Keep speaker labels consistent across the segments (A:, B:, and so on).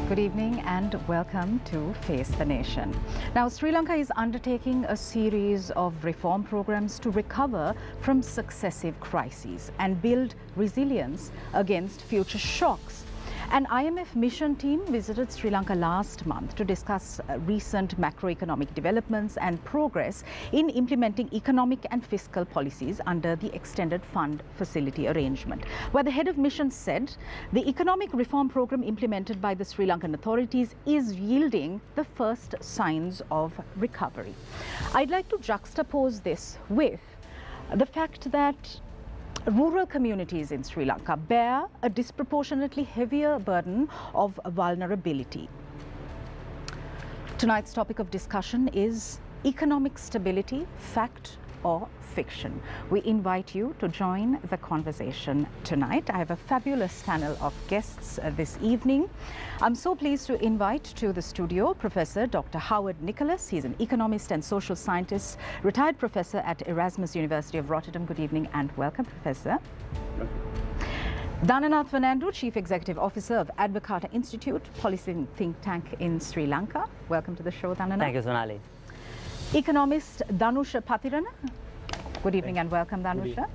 A: Good evening and welcome to Face the Nation. Now, Sri Lanka is undertaking a series of reform programs to recover from successive crises and build resilience against future shocks. An IMF mission team visited Sri Lanka last month to discuss recent macroeconomic developments and progress in implementing economic and fiscal policies under the Extended Fund Facility arrangement, where the head of mission said the economic reform program implemented by the Sri Lankan authorities is yielding the first signs of recovery. I'd like to juxtapose this with the fact that rural communities in Sri Lanka bear a disproportionately heavier burden of vulnerability. Tonight's topic of discussion is economic stability, fact or fiction. We invite you to join the conversation tonight. I have a fabulous panel of guests this evening. I'm so pleased to invite to the studio Professor Dr. Howard Nicholas. He's an economist and social scientist, retired professor at Erasmus University of Rotterdam. Good evening and welcome, Professor. Dhananath Fernandu, Chief Executive Officer of Advocata Institute, policy think tank in Sri Lanka. Welcome to the show, Dhananath.
B: Thank you, Sonali.
A: Economist Dhanusha Pathirana. Good evening and welcome, Dhanusha.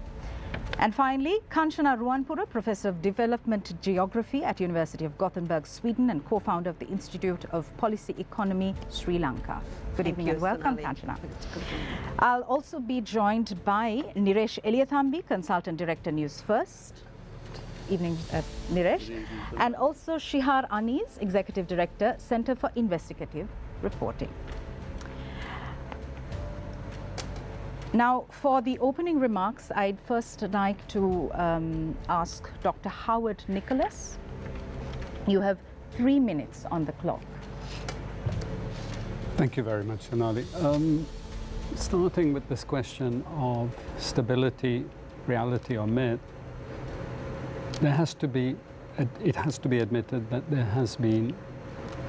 A: And finally, Kanchana Ruwanpura, Professor of Development Geography at University of Gothenburg, Sweden, and co-founder of the Institute of Policy Economy, Sri Lanka. Good evening and welcome, Kanchana. I'll also be joined by Niresh Eliathambi, Consultant Director, Newsfirst. Evening, Niresh. And also Shihar Aniz, Executive Director, Center for Investigative Reporting. Now, for the opening remarks, I'd first like to ask Dr. Howard Nicholas. You have 3 minutes on the clock.
C: Thank you very much, Sonali. Starting with this question of stability, reality or myth, it has to be admitted that there has been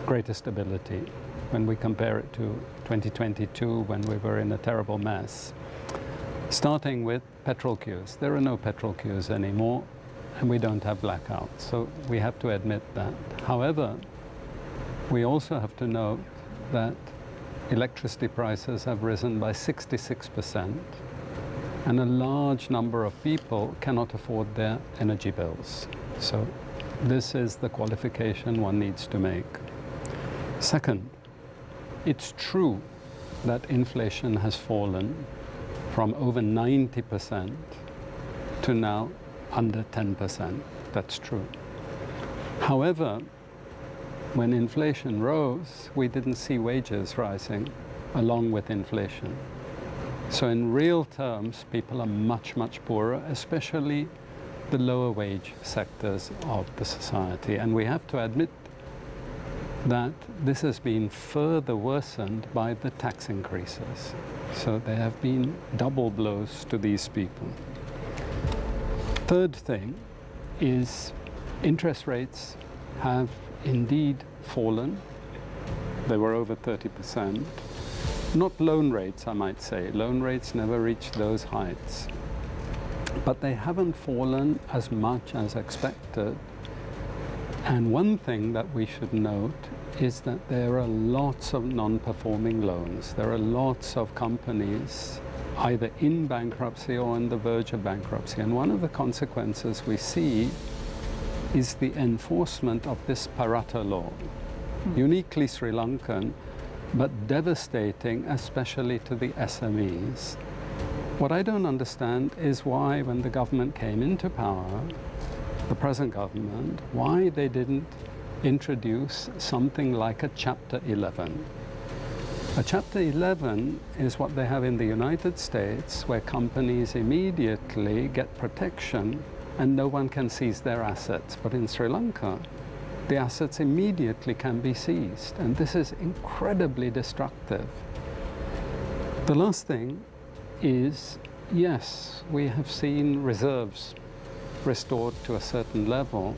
C: greater stability when we compare it to 2022, when we were in a terrible mess. Starting with petrol queues. There are no petrol queues anymore, and we don't have blackouts, so we have to admit that. However, we also have to note that electricity prices have risen by 66%, and a large number of people cannot afford their energy bills. So this is the qualification one needs to make. Second, it's true that inflation has fallen from over 90% to now under 10%. That's true. However, when inflation rose, we didn't see wages rising along with inflation. So in real terms, people are much, much poorer, especially the lower wage sectors of the society. And we have to admit that this has been further worsened by the tax increases. So there have been double blows to these people. Third thing is interest rates have indeed fallen. They were over 30%. Not loan rates, I might say. Loan rates never reached those heights. But they haven't fallen as much as expected. And one thing that we should note is that there are lots of non-performing loans. There are lots of companies either in bankruptcy or on the verge of bankruptcy. And one of the consequences we see is the enforcement of this Parata law, uniquely Sri Lankan, but devastating, especially to the SMEs. What I don't understand is why, when the government came into power, the present government, why they didn't introduce something like a Chapter 11. A Chapter 11 is what they have in the United States, where companies immediately get protection and no one can seize their assets. But in Sri Lanka, the assets immediately can be seized, and this is incredibly destructive. The last thing is, yes, we have seen reserves restored to a certain level,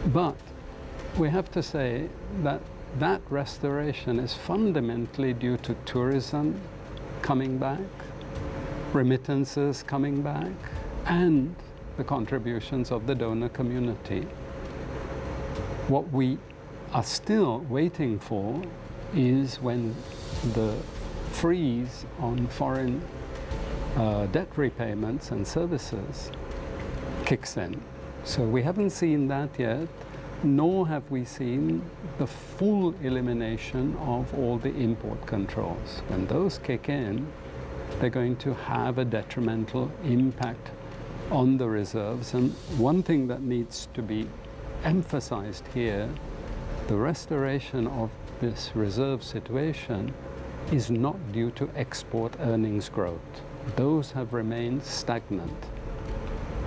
C: but we have to say that that restoration is fundamentally due to tourism coming back, remittances coming back, and the contributions of the donor community. What we are still waiting for is when the freeze on foreign debt repayments and services kicks in. So we haven't seen that yet, nor have we seen the full elimination of all the import controls. When those kick in, they're going to have a detrimental impact on the reserves. And one thing that needs to be emphasized here, the restoration of this reserve situation is not due to export earnings growth. Those have remained stagnant.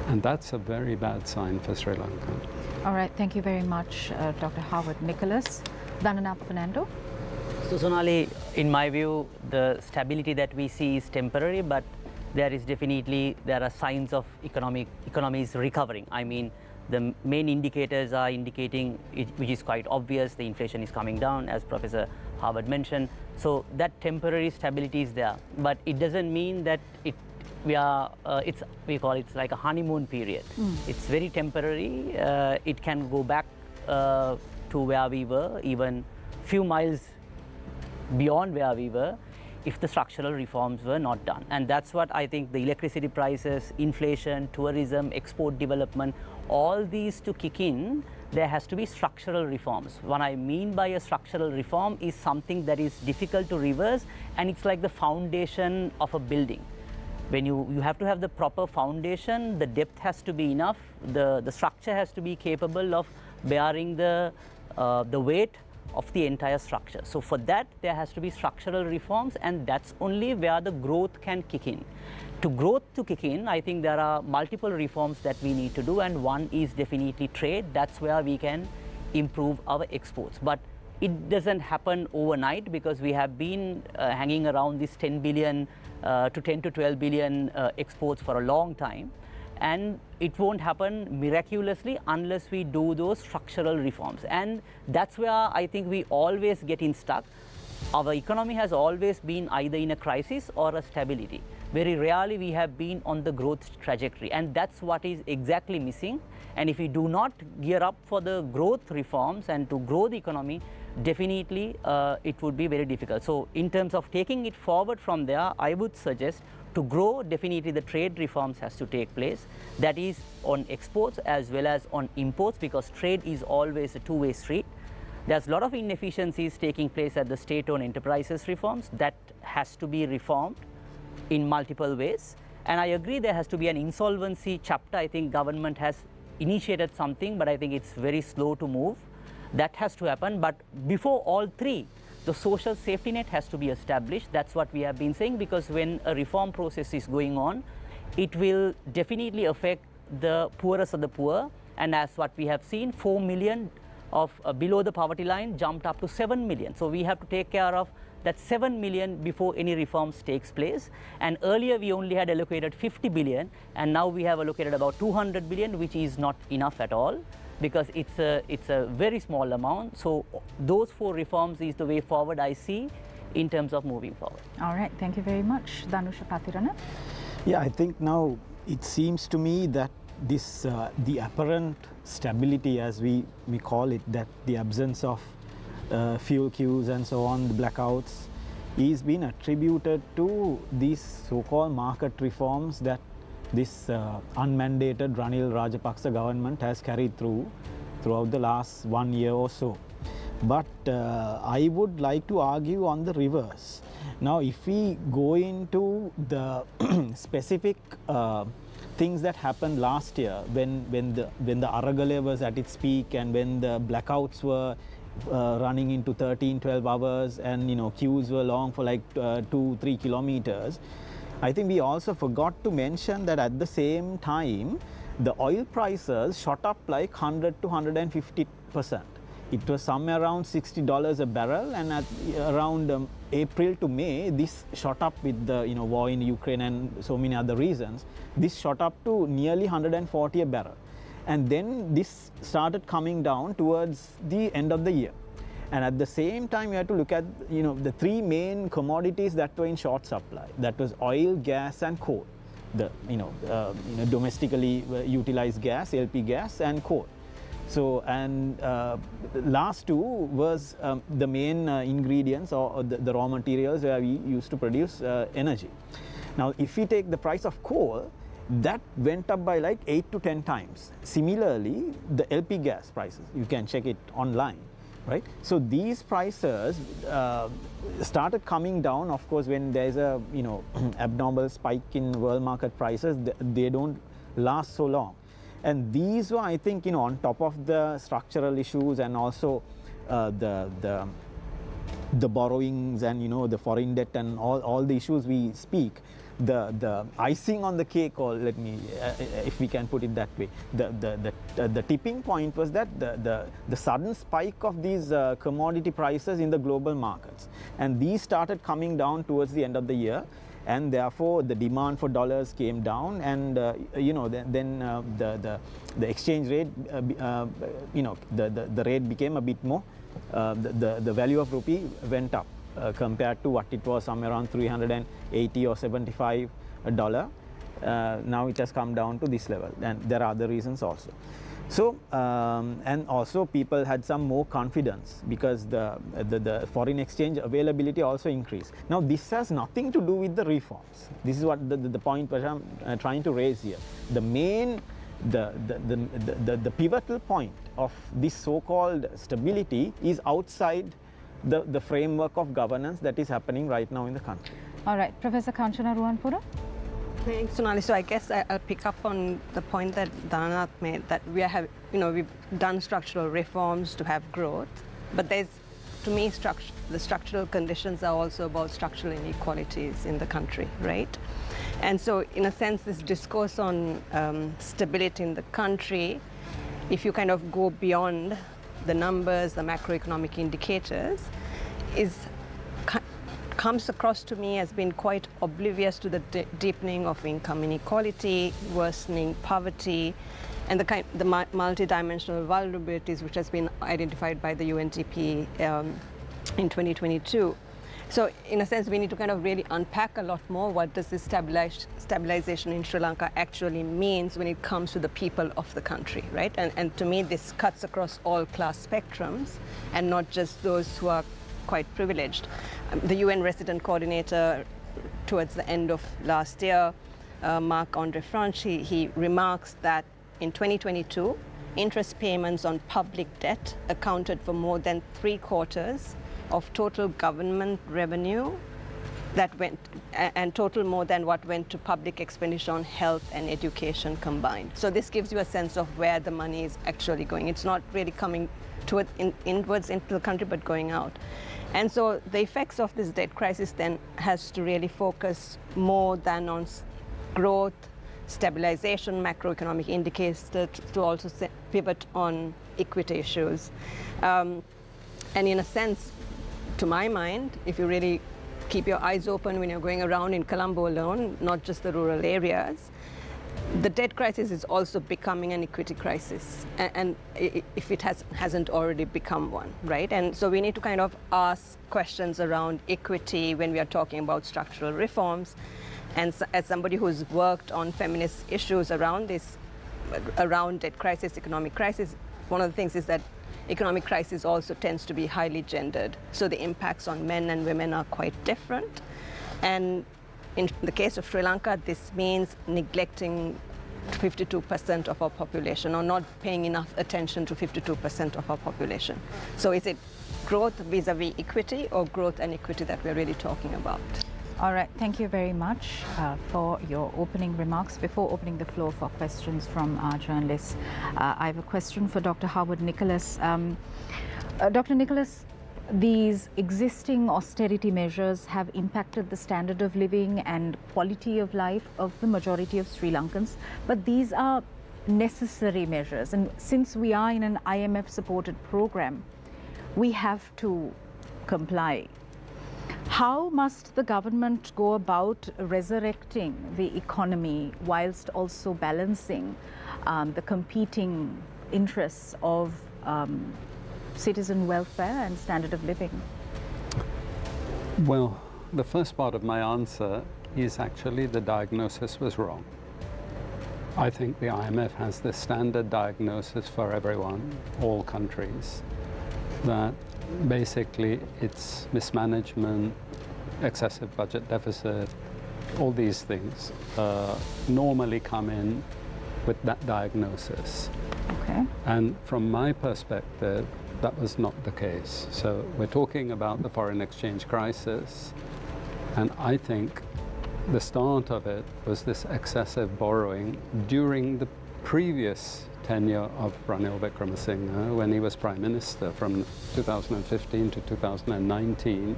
C: And that's a very bad sign for Sri Lanka.
A: All right, thank you very much, Dr. Howard Nicholas. Dhananap Fernando.
B: So Sonali, in my view, the stability that we see is temporary, but there are signs of economies recovering. I mean, the main indicators are indicating, which is quite obvious, the inflation is coming down, as Professor Howard mentioned. So that temporary stability is there, but it doesn't mean that we call it like a honeymoon period. It's very temporary. It can go back to where we were, even few miles beyond where we were, if the structural reforms were not done. And that's what I think the electricity prices, inflation, tourism, export development, all these to kick in, there has to be structural reforms. What I mean by a structural reform is something that is difficult to reverse, and it's like the foundation of a building. When you have to have the proper foundation, the depth has to be enough, the structure has to be capable of bearing the weight of the entire structure. So for that, there has to be structural reforms, and that's only where the growth can kick in. To growth to kick in, I think there are multiple reforms that we need to do, and one is definitely trade. That's where we can improve our exports. But it doesn't happen overnight, because we have been hanging around this 10 billion to 10 to 12 billion exports for a long time. And it won't happen miraculously unless we do those structural reforms. And that's where I think we always get stuck. Our economy has always been either in a crisis or a stability. Very rarely we have been on the growth trajectory, and that's what is exactly missing. And if we do not gear up for the growth reforms and to grow the economy, definitely it would be very difficult. So in terms of taking it forward from there, I would suggest to grow, definitely the trade reforms has to take place. That is on exports as well as on imports, because trade is always a two-way street. There's a lot of inefficiencies taking place at the state-owned enterprises reforms that has to be reformed in multiple ways. And I agree there has to be an insolvency chapter. I think government has initiated something, but I think it's very slow to move. That has to happen. But before all three, the social safety net has to be established. That's what we have been saying, because when a reform process is going on, it will definitely affect the poorest of the poor. And as what we have seen, 4 million of below the poverty line jumped up to 7 million. So we have to take care of that 7 million before any reforms takes place. And earlier we only had allocated 50 billion, and now we have allocated about 200 billion, which is not enough at all, because it's a very small amount. So those 4 reforms is the way forward I see in terms of moving forward.
A: All right, thank you very much. Dhanusha Pathirana.
D: Yeah, I think now it seems to me that this the apparent stability, as we call it, that the absence of fuel queues and so on, the blackouts, is been attributed to these so-called market reforms that this unmandated Ranil Rajapaksa government has carried throughout the last 1 year or so. But I would like to argue on the reverse. Now, if we go into the specific things that happened last year, when the Aragale was at its peak, and when the blackouts were running into 13-12 hours, and queues were long for like 2-3 kilometers, I think we also forgot to mention that at the same time the oil prices shot up like 100 to 150%. It was somewhere around $60 a barrel, and at around April to May, this shot up with the war in Ukraine and so many other reasons. This shot up to nearly 140 a barrel, and then this started coming down towards the end of the year. And at the same time, you have to look at the 3 main commodities that were in short supply. That was oil, gas, and coal. The domestically utilized gas, LP gas, and coal. So, and last two was the main ingredients or the raw materials where we used to produce energy. Now, if we take the price of coal, that went up by like 8 to 10 times. Similarly, the LP gas prices, you can check it online, right? So these prices started coming down, of course, when there's a abnormal spike in world market prices. They don't last so long. And these were, I think, on top of the structural issues and also the borrowings and the foreign debt and all the issues we speak. The icing on the cake, or let me, if we can put it that way, the tipping point was that the sudden spike of these commodity prices in the global markets, and these started coming down towards the end of the year, and therefore the demand for dollars came down, and then the exchange rate, the rate became a bit more, the value of rupee went up. Compared to what it was somewhere around 380 or 75 $. Now it has come down to this level, and there are other reasons also. So and also people had some more confidence because the foreign exchange availability also increased. Now this has nothing to do with the reforms. This is what the point which I'm trying to raise here. The main the pivotal point of this so-called stability is outside the framework of governance that is happening right now in the country.
A: All right, Professor Kanchana Ruwanpura.
E: Thanks, Sonali. So I guess I'll pick up on the point that Dhananath made, that we've done structural reforms to have growth, but to me, the structural conditions are also about structural inequalities in the country, right? And so in a sense, this discourse on stability in the country, if you kind of go beyond the numbers, the macroeconomic indicators, comes across to me as being quite oblivious to the deepening of income inequality, worsening poverty, and the multidimensional vulnerabilities which has been identified by the UNDP in 2022. So in a sense, we need to kind of really unpack a lot more what does this stabilization in Sri Lanka actually means when it comes to the people of the country, right? And to me, this cuts across all class spectrums and not just those who are quite privileged. The UN resident coordinator towards the end of last year, Marc-Andre Franch, he remarks that in 2022, interest payments on public debt accounted for more than 3/4 of total government revenue that went, and total more than what went to public expenditure on health and education combined. So this gives you a sense of where the money is actually going. It's not really coming inwards into the country, but going out. And so the effects of this debt crisis then has to really focus more than on growth, stabilization, macroeconomic indicators, to also pivot on equity issues. And in a sense, to my mind, if you really keep your eyes open when you're going around in Colombo alone, not just the rural areas, the debt crisis is also becoming an equity crisis, and if it hasn't already become one, right? And so we need to kind of ask questions around equity when we are talking about structural reforms. And so, as somebody who's worked on feminist issues around debt crisis, economic crisis, one of the things is that economic crisis also tends to be highly gendered. So the impacts on men and women are quite different. And in the case of Sri Lanka, this means neglecting 52% of our population, or not paying enough attention to 52% of our population. So is it growth vis-a-vis equity, or growth and equity that we're really talking about?
A: All right, thank you very much for your opening remarks. Before opening the floor for questions from our journalists, I have a question for Dr. Howard Nicholas. Dr. Nicholas, these existing austerity measures have impacted the standard of living and quality of life of the majority of Sri Lankans, but these are necessary measures. And since we are in an IMF-supported program, we have to comply. How must the government go about resurrecting the economy whilst also balancing the competing interests of citizen welfare and standard of living?
C: Well, the first part of my answer is actually the diagnosis was wrong. I think the IMF has the standard diagnosis for everyone, all countries, that basically it's mismanagement, excessive budget deficit, all these things normally come in with that diagnosis.
A: Okay.
C: And from my perspective, that was not the case. So we're talking about the foreign exchange crisis, and I think the start of it was this excessive borrowing during the previous tenure of Ranil Wickremesinghe when he was Prime Minister from 2015 to 2019.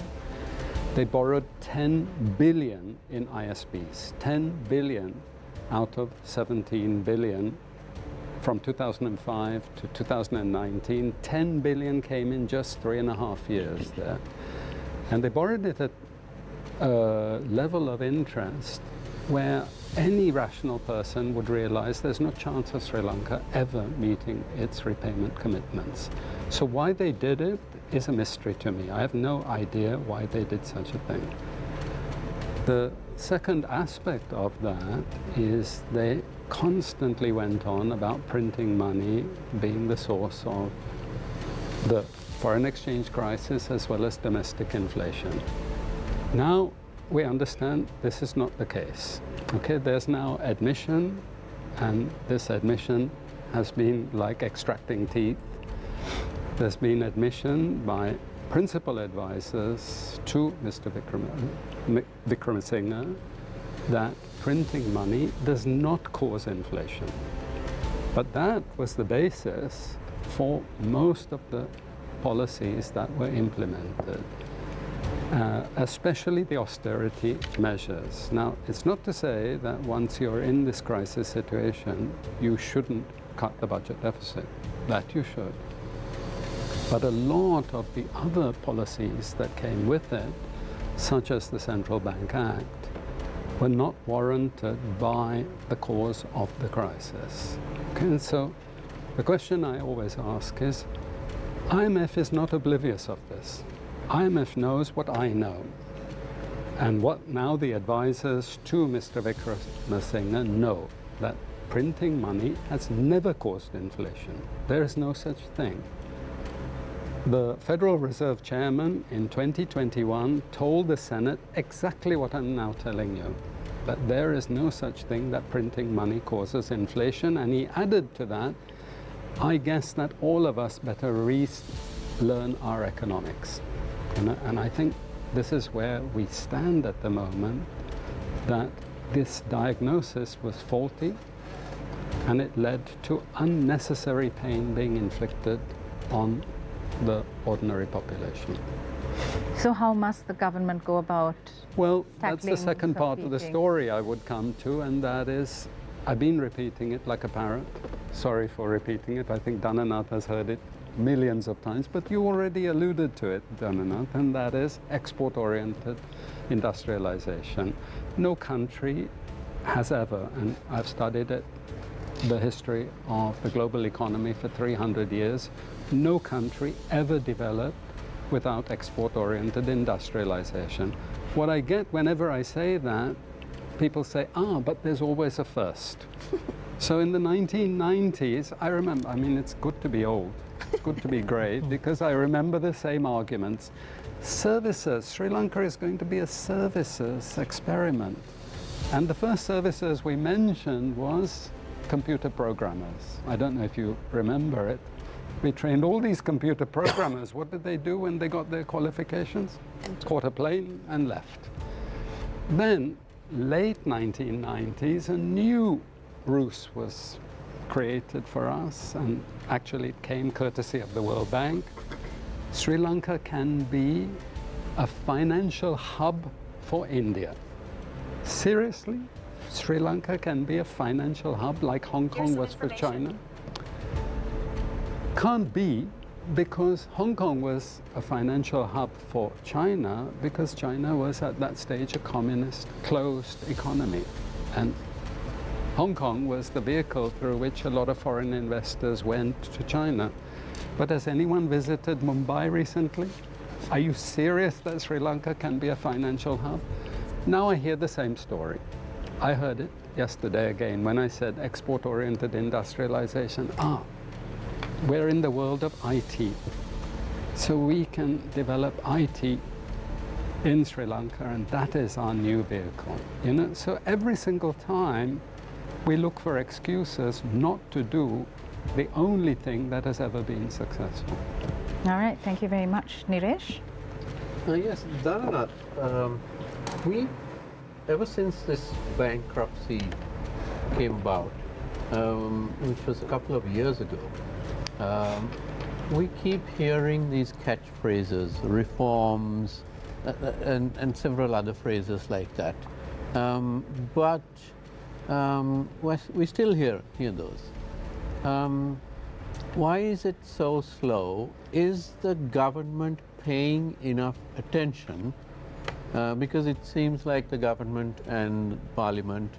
C: They borrowed 10 billion in ISBs, 10 billion out of 17 billion from 2005 to 2019. 10 billion came in just 3.5 years there. And they borrowed it at a level of interest where any rational person would realize there's no chance of Sri Lanka ever meeting its repayment commitments. So why they did it is a mystery to me. I have no idea why they did such a thing. The second aspect of that is they constantly went on about printing money being the source of the foreign exchange crisis as well as domestic inflation. Now we understand this is not the case. Okay, there's now admission, and this admission has been like extracting teeth. There's been admission by principal advisors to Mr. Wickremesinghe that printing money does not cause inflation. But that was the basis for most of the policies that were implemented, especially the austerity measures. Now, it's not to say that once you're in this crisis situation, you shouldn't cut the budget deficit. That you should. But a lot of the other policies that came with it, such as the Central Bank Act, were not warranted by the cause of the crisis. Okay, and so the question I always ask is, IMF is not oblivious of this. IMF knows what I know, and what now the advisors to Mr. Wickremesinghe know, that printing money has never caused inflation. There is no such thing. The Federal Reserve Chairman in 2021 told the Senate exactly what I'm now telling you, that there is no such thing that printing money causes inflation, and he added to that, I guess that all of us better relearn our economics. And I think this is where we stand at the moment, that this diagnosis was faulty, and it led to unnecessary pain being inflicted on the ordinary population.
A: So how must the government go about
C: Well, that's the second part of the
A: peaking?
C: story I would come to, and that is, I've been repeating it like a parrot. Sorry for repeating it. I think Dhananath has heard it millions of times, but you already alluded to it, Dhananath, and that is export-oriented industrialization. No country has ever, and I've studied it, the history of the global economy for 300 years, no country ever developed without export-oriented industrialization. What I get whenever I say that, people say, but there's always a first. So in the 1990s, I remember, I mean, it's good to be old, it's good to be grey, because I remember the same arguments. Services, Sri Lanka is going to be a services experiment. And the first services we mentioned was computer programmers. I don't know if you remember it. We trained all these computer programmers. What did they do when they got their qualifications? Caught a plane and left. Then, late 1990s, a new ruse was created for us, and actually it came courtesy of the World Bank. Sri Lanka can be a financial hub for India. Seriously? Sri Lanka can be a financial hub like Hong Kong was for China? Can't be, because Hong Kong was a financial hub for China, because China was at that stage a communist, closed economy. And Hong Kong was the vehicle through which a lot of foreign investors went to China. But has anyone visited Mumbai recently? Are you serious that Sri Lanka can be a financial hub? Now I hear the same story. I heard it yesterday again when I said export-oriented industrialization. We're in the world of IT. So we can develop IT in Sri Lanka, and that is our new vehicle. You know, so every single time we look for excuses not to do the only thing that has ever been successful.
A: All right, thank you very much. Niresh?
F: Yes, Dharanath, we, ever since this bankruptcy came about, which was a couple of years ago, we keep hearing these catchphrases, reforms, and several other phrases like that. But we still hear those. Why is it so slow? Is the government paying enough attention? Because it seems like the government and parliament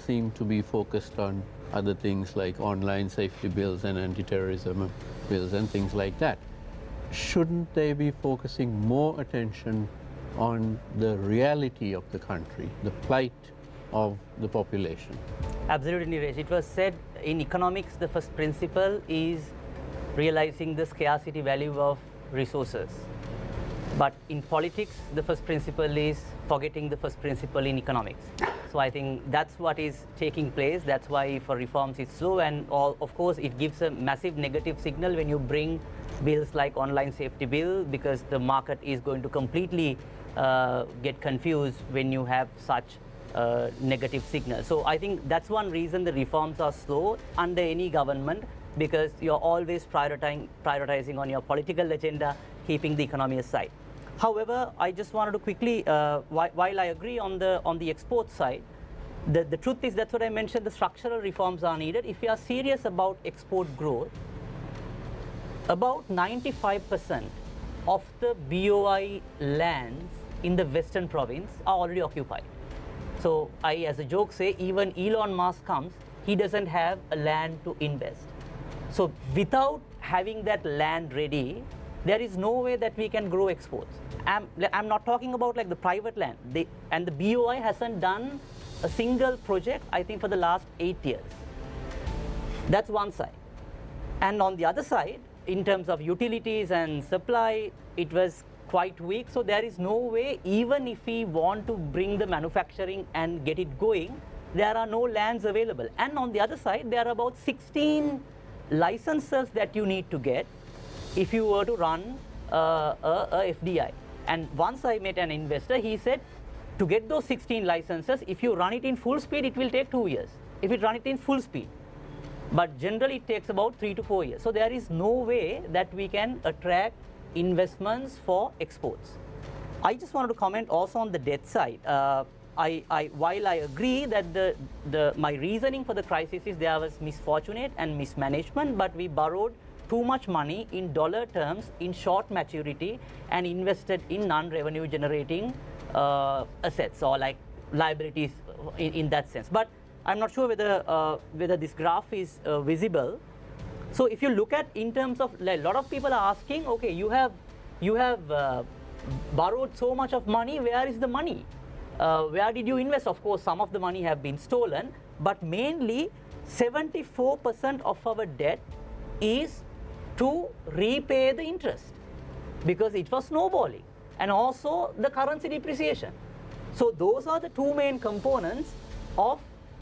F: seem to be focused on other things like online safety bills and anti-terrorism bills and things like that. Shouldn't they be focusing more attention on the reality of the country, the plight of the population?
B: Absolutely, Niresh. It was said in economics, the first principle is realizing the scarcity value of resources. But in politics, the first principle is forgetting the first principle in economics. So I think that's what is taking place. That's why for reforms it's slow, and of course it gives a massive negative signal when you bring bills like online safety bill, because the market is going to completely get confused when you have such negative signal. So I think that's one reason the reforms are slow under any government, because you're always prioritizing on your political agenda, keeping the economy aside. However, I just wanted to quickly, while I agree on the export side, the truth is, that's what I mentioned, the structural reforms are needed. If we are serious about export growth, about 95% of the BOI lands in the Western province are already occupied. So I, as a joke, say even Elon Musk comes, he doesn't have a land to invest. So without having that land ready, there is no way that we can grow exports. I'm not talking about like the private land. And the BOI hasn't done a single project, I think, for the last 8 years. That's one side. And on the other side, in terms of utilities and supply, it was quite weak. So there is no way, even if we want to bring the manufacturing and get it going, there are no lands available. And on the other side, there are about 16 licenses that you need to get if you were to run a FDI. And once I met an investor, he said, to get those 16 licenses, if you run it in full speed, it will take 2 years. If you run it in full speed. But generally, it takes about 3 to 4 years. So there is no way that we can attract investments for exports. I just wanted to comment also on the debt side. While I agree that my reasoning for the crisis is there was misfortunate and mismanagement, but we borrowed too much money in dollar terms in short maturity and invested in non-revenue generating assets or like liabilities in that sense. But I'm not sure whether this graph is visible. So if you look at in terms of, a lot of people are asking, okay, you have borrowed so much of money, where is the money? Where did you invest? Of course, some of the money have been stolen, but mainly 74% of our debt is to repay the interest, because it was snowballing, and also the currency depreciation. So those are the two main components of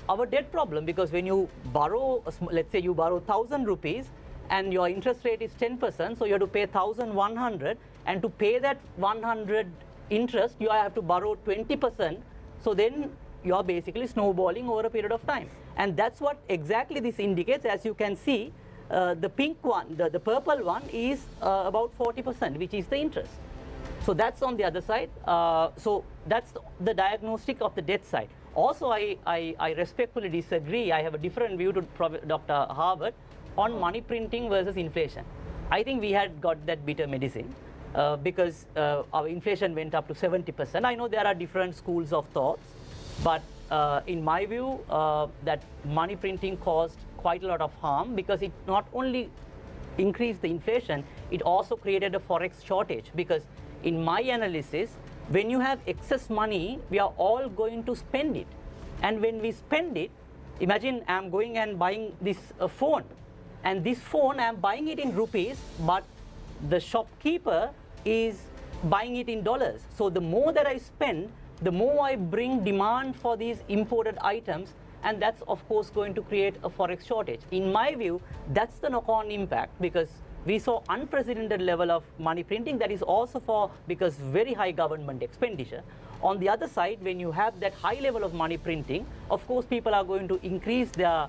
B: our debt problem, because when you borrow, let's say you borrow 1,000 rupees and your interest rate is 10%, so you have to pay 1,100, and to pay that 100 interest, you have to borrow 20%, so then you are basically snowballing over a period of time. And that's what exactly this indicates. As you can see, the pink one, the purple one is about 40%, which is the interest. So that's on the other side. So that's the diagnostic of the debt side. Also, I respectfully disagree. I have a different view to Dr. Harvard on money printing versus inflation. I think we had got that bitter medicine because our inflation went up to 70%. I know there are different schools of thoughts, but in my view, that money printing caused quite a lot of harm, because it not only increased the inflation, it also created a forex shortage. Because in my analysis, when you have excess money, we are all going to spend it. And when we spend it, imagine I'm going and buying this phone, and this phone I'm buying it in rupees, but the shopkeeper is buying it in dollars. So the more that I spend, the more I bring demand for these imported items, and that's of course going to create a forex shortage. In my view, that's the knock-on impact, because we saw unprecedented level of money printing. That is also because very high government expenditure. On the other side, when you have that high level of money printing, of course people are going to increase their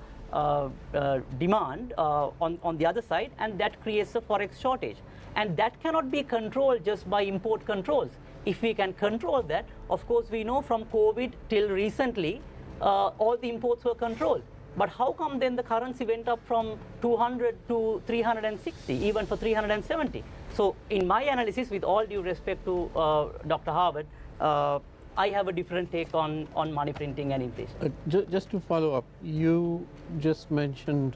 B: demand on the other side, and that creates a forex shortage. And that cannot be controlled just by import controls. If we can control that, of course we know from COVID till recently, all the imports were controlled. But how come then the currency went up from 200 to 360, even for 370? So in my analysis, with all due respect to Dr. Harvard, I have a different take on money printing and inflation.
F: Just to follow up, you just mentioned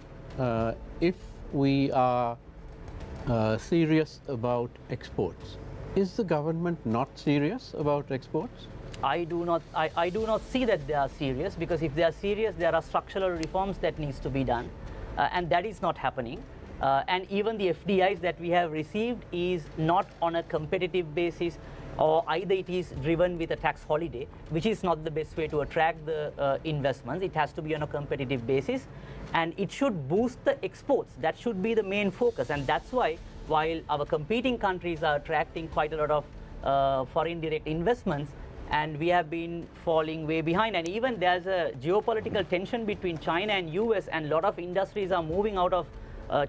F: if we are serious about exports. Is the government not serious about exports?
B: I do not see that they are serious, because if they are serious, there are structural reforms that needs to be done, and that is not happening. And even the FDIs that we have received is not on a competitive basis, or either it is driven with a tax holiday, which is not the best way to attract the investments. It has to be on a competitive basis, and it should boost the exports. That should be the main focus, and that's why while our competing countries are attracting quite a lot of foreign direct investments, and we have been falling way behind. And even there's a geopolitical tension between China and US, and a lot of industries are moving out of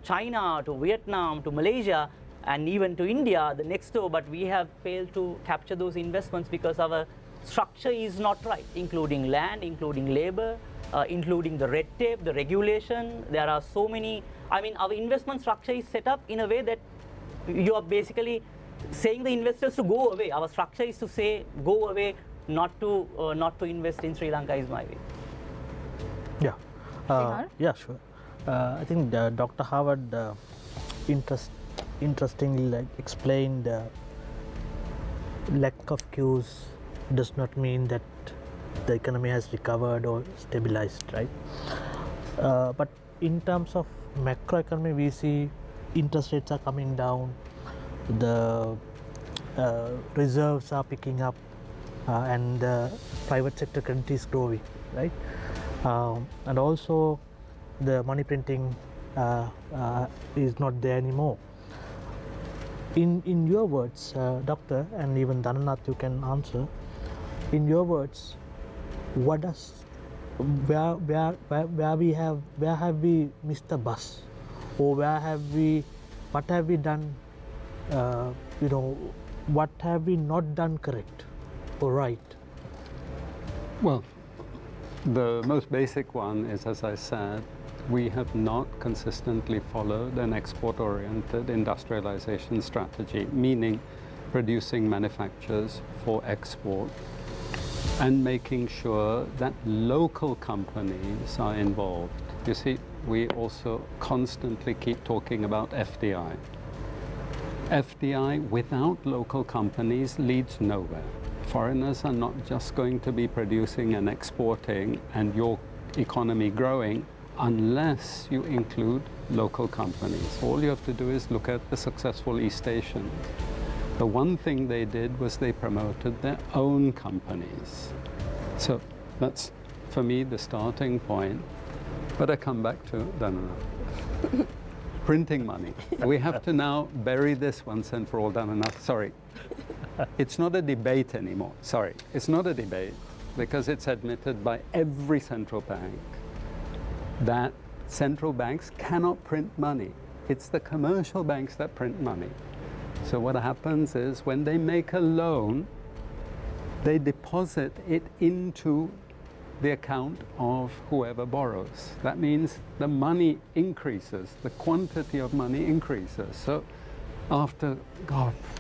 B: China to Vietnam to Malaysia and even to India, the next door, but we have failed to capture those investments because our structure is not right, including land, including labor, including the red tape, the regulation. There are so many. I mean, our investment structure is set up in a way that you are basically saying the investors to go away. Our structure is to say go away, not to invest in Sri Lanka, is my view.
G: Yeah, yeah, sure. I think Dr. Harvard interestingly explained lack of queues does not mean that the economy has recovered or stabilized, right? But in terms of macroeconomy, we see interest rates are coming down, the reserves are picking up, and the private sector credit is growing, right? And also the money printing is not there anymore. In your words, Doctor, and even Dhananath, you can answer. In your words, what does where have we missed the bus, or what have we done? What have we not done correct or right?
C: Well, the most basic one is, as I said, we have not consistently followed an export-oriented industrialization strategy, meaning producing manufactures for export and making sure that local companies are involved. You see, we also constantly keep talking about FDI. FDI without local companies leads nowhere. Foreigners are not just going to be producing and exporting and your economy growing unless you include local companies. All you have to do is look at the successful East Asians. The one thing they did was they promoted their own companies. So that's, for me, the starting point. But I come back to Dhananath. Printing money. We have to now bury this once and for all, Dhananath. Sorry. It's not a debate anymore. Sorry. It's not a debate because it's admitted by every central bank that central banks cannot print money. It's the commercial banks that print money. So what happens is when they make a loan, they deposit it into the account of whoever borrows. That means the money increases, the quantity of money increases. So after,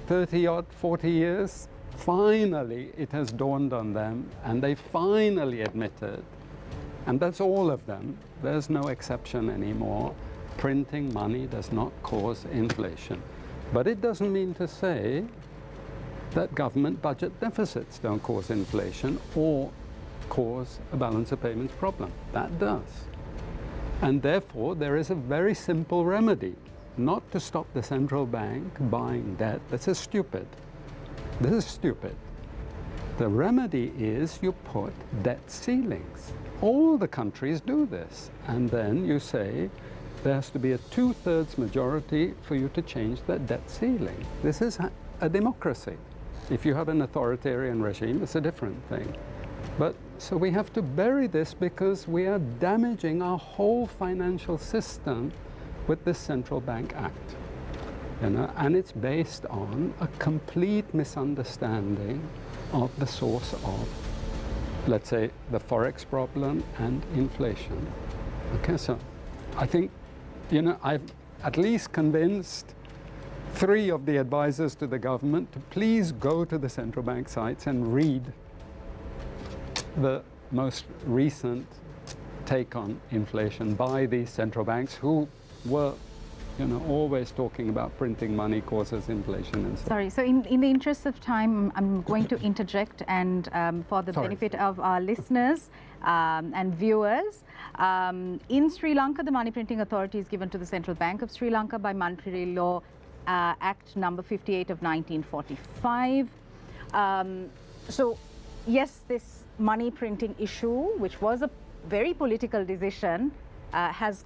C: 30 odd, 40 years, finally it has dawned on them and they finally admitted, and that's all of them, there's no exception anymore, printing money does not cause inflation. But it doesn't mean to say that government budget deficits don't cause inflation, or cause a balance of payments problem. That does. And therefore, there is a very simple remedy, not to stop the central bank buying debt. This is stupid. This is stupid. The remedy is you put debt ceilings. All the countries do this. And then you say there has to be a 2/3 majority for you to change that debt ceiling. This is a democracy. If you have an authoritarian regime, it's a different thing. But so we have to bury this because we are damaging our whole financial system with this central bank act. You know, and it's based on a complete misunderstanding of the source of, let's say, the forex problem and inflation. Okay, so I think, you know, I've at least convinced 3 of the advisors to the government to please go to the central bank sites and read the most recent take on inflation by these central banks who were, you know, always talking about printing money causes inflation and so on.
A: Sorry, so in the interest of time, I'm going to interject, and for the benefit of our listeners and viewers, in Sri Lanka, the money printing authority is given to the Central Bank of Sri Lanka by Monetary Law Act number 58 of 1945. So yes, this money printing issue, which was a very political decision, has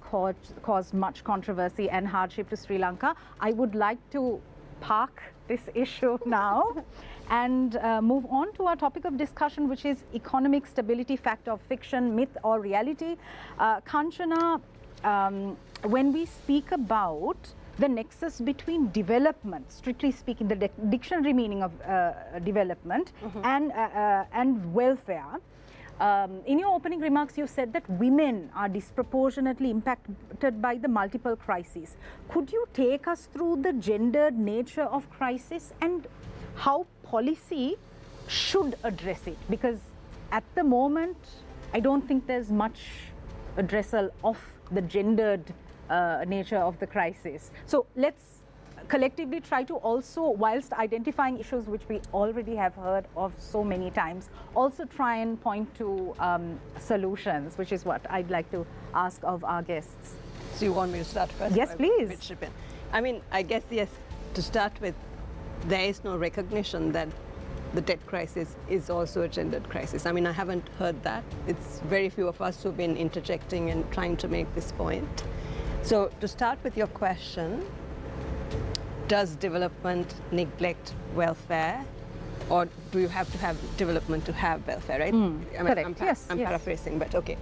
A: caused much controversy and hardship to Sri Lanka. I would like to park this issue now and move on to our topic of discussion, which is economic stability, fact or fiction, myth or reality. Kanchana, when we speak about the nexus between development, strictly speaking, the dictionary meaning of development, and welfare, in your opening remarks, you said that women are disproportionately impacted by the multiple crises. Could you take us through the gendered nature of crisis and how policy should address it? Because at the moment, I don't think there's much addressal of the gendered nature of the crisis. So let's collectively try to also, whilst identifying issues which we already have heard of so many times, also try and point to solutions, which is what I'd like to ask of our guests.
E: So you want me to start first?
A: Yes, please.
E: I mean, I guess, yes, to start with, there is no recognition that the debt crisis is also a gendered crisis. I mean, I haven't heard that. It's very few of us who've been interjecting and trying to make this point. So to start with your question, does development neglect welfare, or do you have to have development to have welfare, right?
A: Correct.
E: I'm paraphrasing, but okay.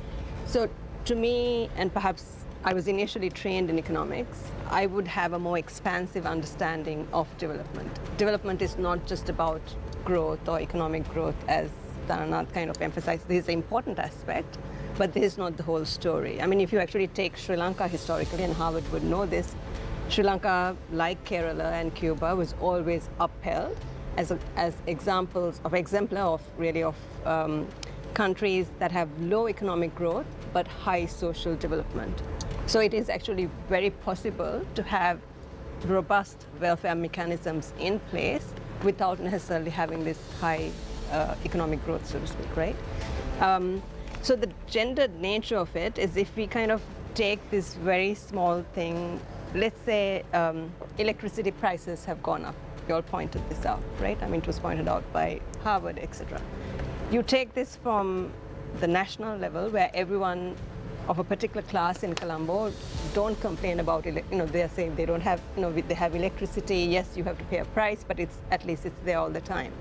E: So to me, and perhaps I was initially trained in economics, I would have a more expansive understanding of development. Development is not just about growth or economic growth, as Dhananath kind of emphasized. This is an important aspect, but this is not the whole story. I mean, if you actually take Sri Lanka historically, and Harvard would know this, Sri Lanka, like Kerala and Cuba, was always upheld as examples of countries that have low economic growth but high social development. So it is actually very possible to have robust welfare mechanisms in place without necessarily having this high economic growth, so to speak, right? So the gendered nature of it is, if we kind of take this very small thing, let's say electricity prices have gone up. You all pointed this out, right? I mean, it was pointed out by Harvard, etc. You take this from the national level, where everyone of a particular class in Colombo don't complain about, they're saying they don't have, they have electricity. Yes, you have to pay a price, but at least it's there all the time.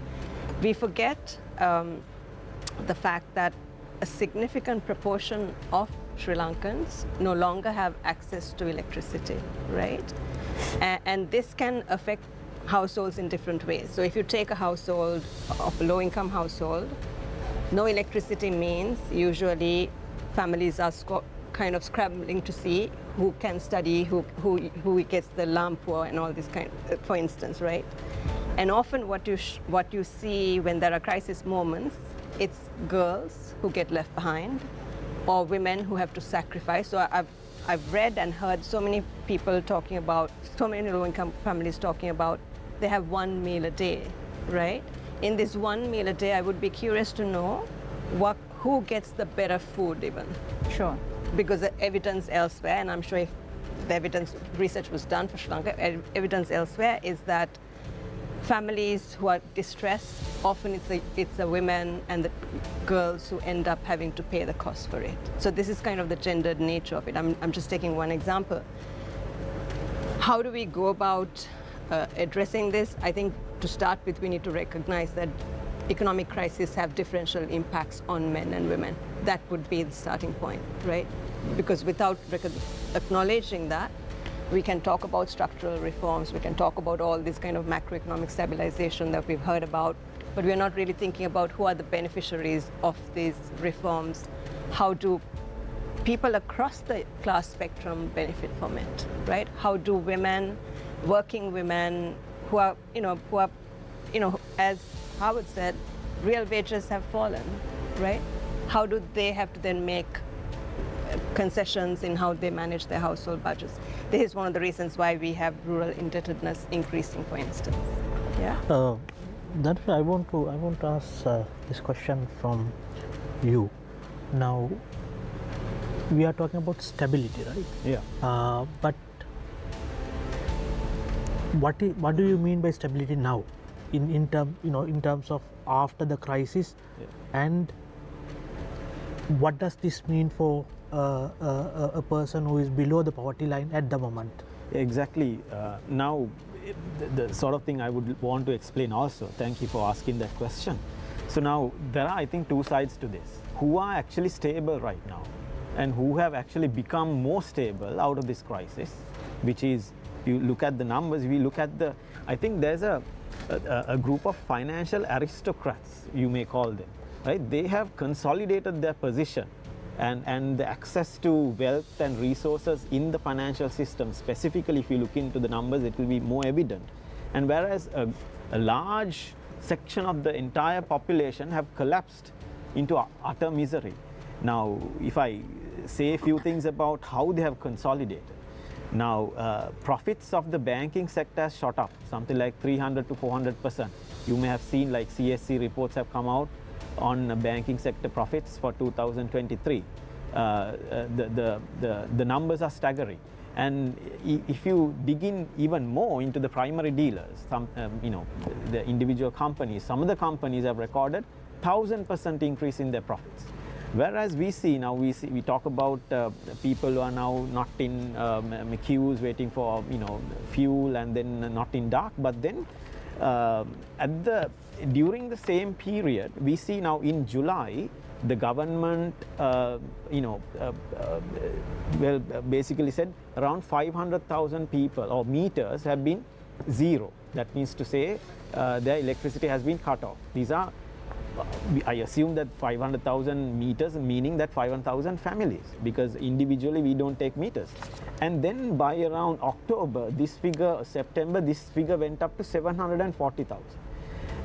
E: We forget the fact that a significant proportion of Sri Lankans no longer have access to electricity, right? And this can affect households in different ways. So if you take a household of a low-income household, no electricity means usually families are kind of scrambling to see who can study, who gets the lamp and all this kind, for instance, right? And often what you see when there are crisis moments, it's girls who get left behind, or women who have to sacrifice. So I've read and heard so many people talking about, so many low-income families talking about, they have one meal a day, right? In this one meal a day, I would be curious to know who gets the better food even.
A: Sure.
E: Because the evidence elsewhere, and I'm sure if the evidence research was done for Sri Lanka, evidence elsewhere is that families who are distressed, often it's the women and the girls who end up having to pay the cost for it. So this is kind of the gendered nature of it. I'm just taking one example. How do we go about addressing this? I think to start with, we need to recognize that economic crises have differential impacts on men and women. That would be the starting point, right? Because without acknowledging that, we can talk about structural reforms, we can talk about all this kind of macroeconomic stabilization that we've heard about, but we're not really thinking about who are the beneficiaries of these reforms. How do people across the class spectrum benefit from it, right? How do women, working women who are, as Howard said, real wages have fallen, right? How do they have to then make concessions in how they manage their household budgets? This is one of the reasons why we have rural indebtedness increasing, for instance. Yeah.
G: That's why I want to ask this question from you. Now, we are talking about stability, right?
D: Yeah.
G: But what do you mean by stability now, in terms of after the crisis,
D: Yeah.
G: and what does this mean for a person who is below the poverty line at the moment?
D: Exactly. Now, the sort of thing I would want to explain also. Thank you for asking that question. So now, there are, I think, two sides to this. Who are actually stable right now and who have actually become more stable out of this crisis, which is, you look at the numbers, we look at the, I think there's a group of financial aristocrats, you may call them, right? They have consolidated their position and the access to wealth and resources in the financial system. Specifically, if you look into the numbers, it will be more evident. And whereas a large section of the entire population have collapsed into utter misery. Now, if I say a few things about how they have consolidated. Now, profits of the banking sector has shot up, something like 300 to 400%. You may have seen, like, CSC reports have come out on banking sector profits for 2023. The numbers are staggering. And if you dig in even more into the primary dealers, some, the individual companies, some of the companies have recorded 1,000% increase in their profits. Whereas we talk about people who are now not in queues waiting for fuel and then not in dark, but then during the same period, we see now in July, the government basically said around 500,000 people or meters have been zero. That means to say their electricity has been cut off. These are, I assume that 500,000 meters, meaning that 500,000 families, because individually we don't take meters. And then by around October, September, this figure went up to 740,000.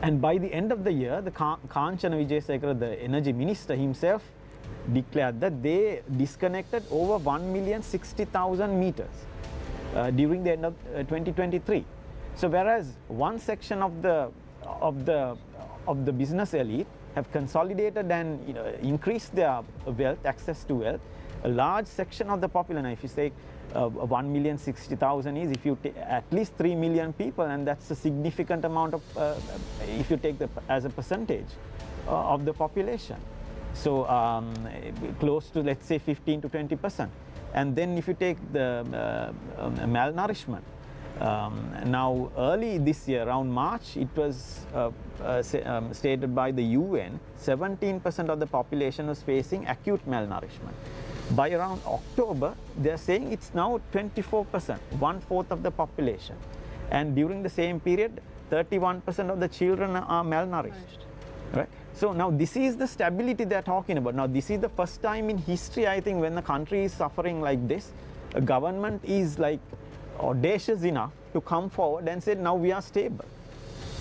D: And by the end of the year, the Kanchana Wijesekara, the energy minister himself, declared that they disconnected over 1,060,000 meters during the end of 2023. So whereas one section of the business elite have consolidated and increased their wealth, access to wealth, a large section of the population, if you say 1,060,000 is, if you take at least 3 million people, and that's a significant amount of, if you take as a percentage of the population. So close to, let's say, 15 to 20%. And then if you take the malnourishment, now early this year, around March, it was stated by the UN, 17% of the population was facing acute malnourishment. By around October, they're saying it's now 24%, 1/4 of the population. And during the same period, 31% of the children are malnourished. Right? So now this is the stability they're talking about. Now this is the first time in history, I think, when the country is suffering like this, a government is like audacious enough to come forward and say, now we are stable.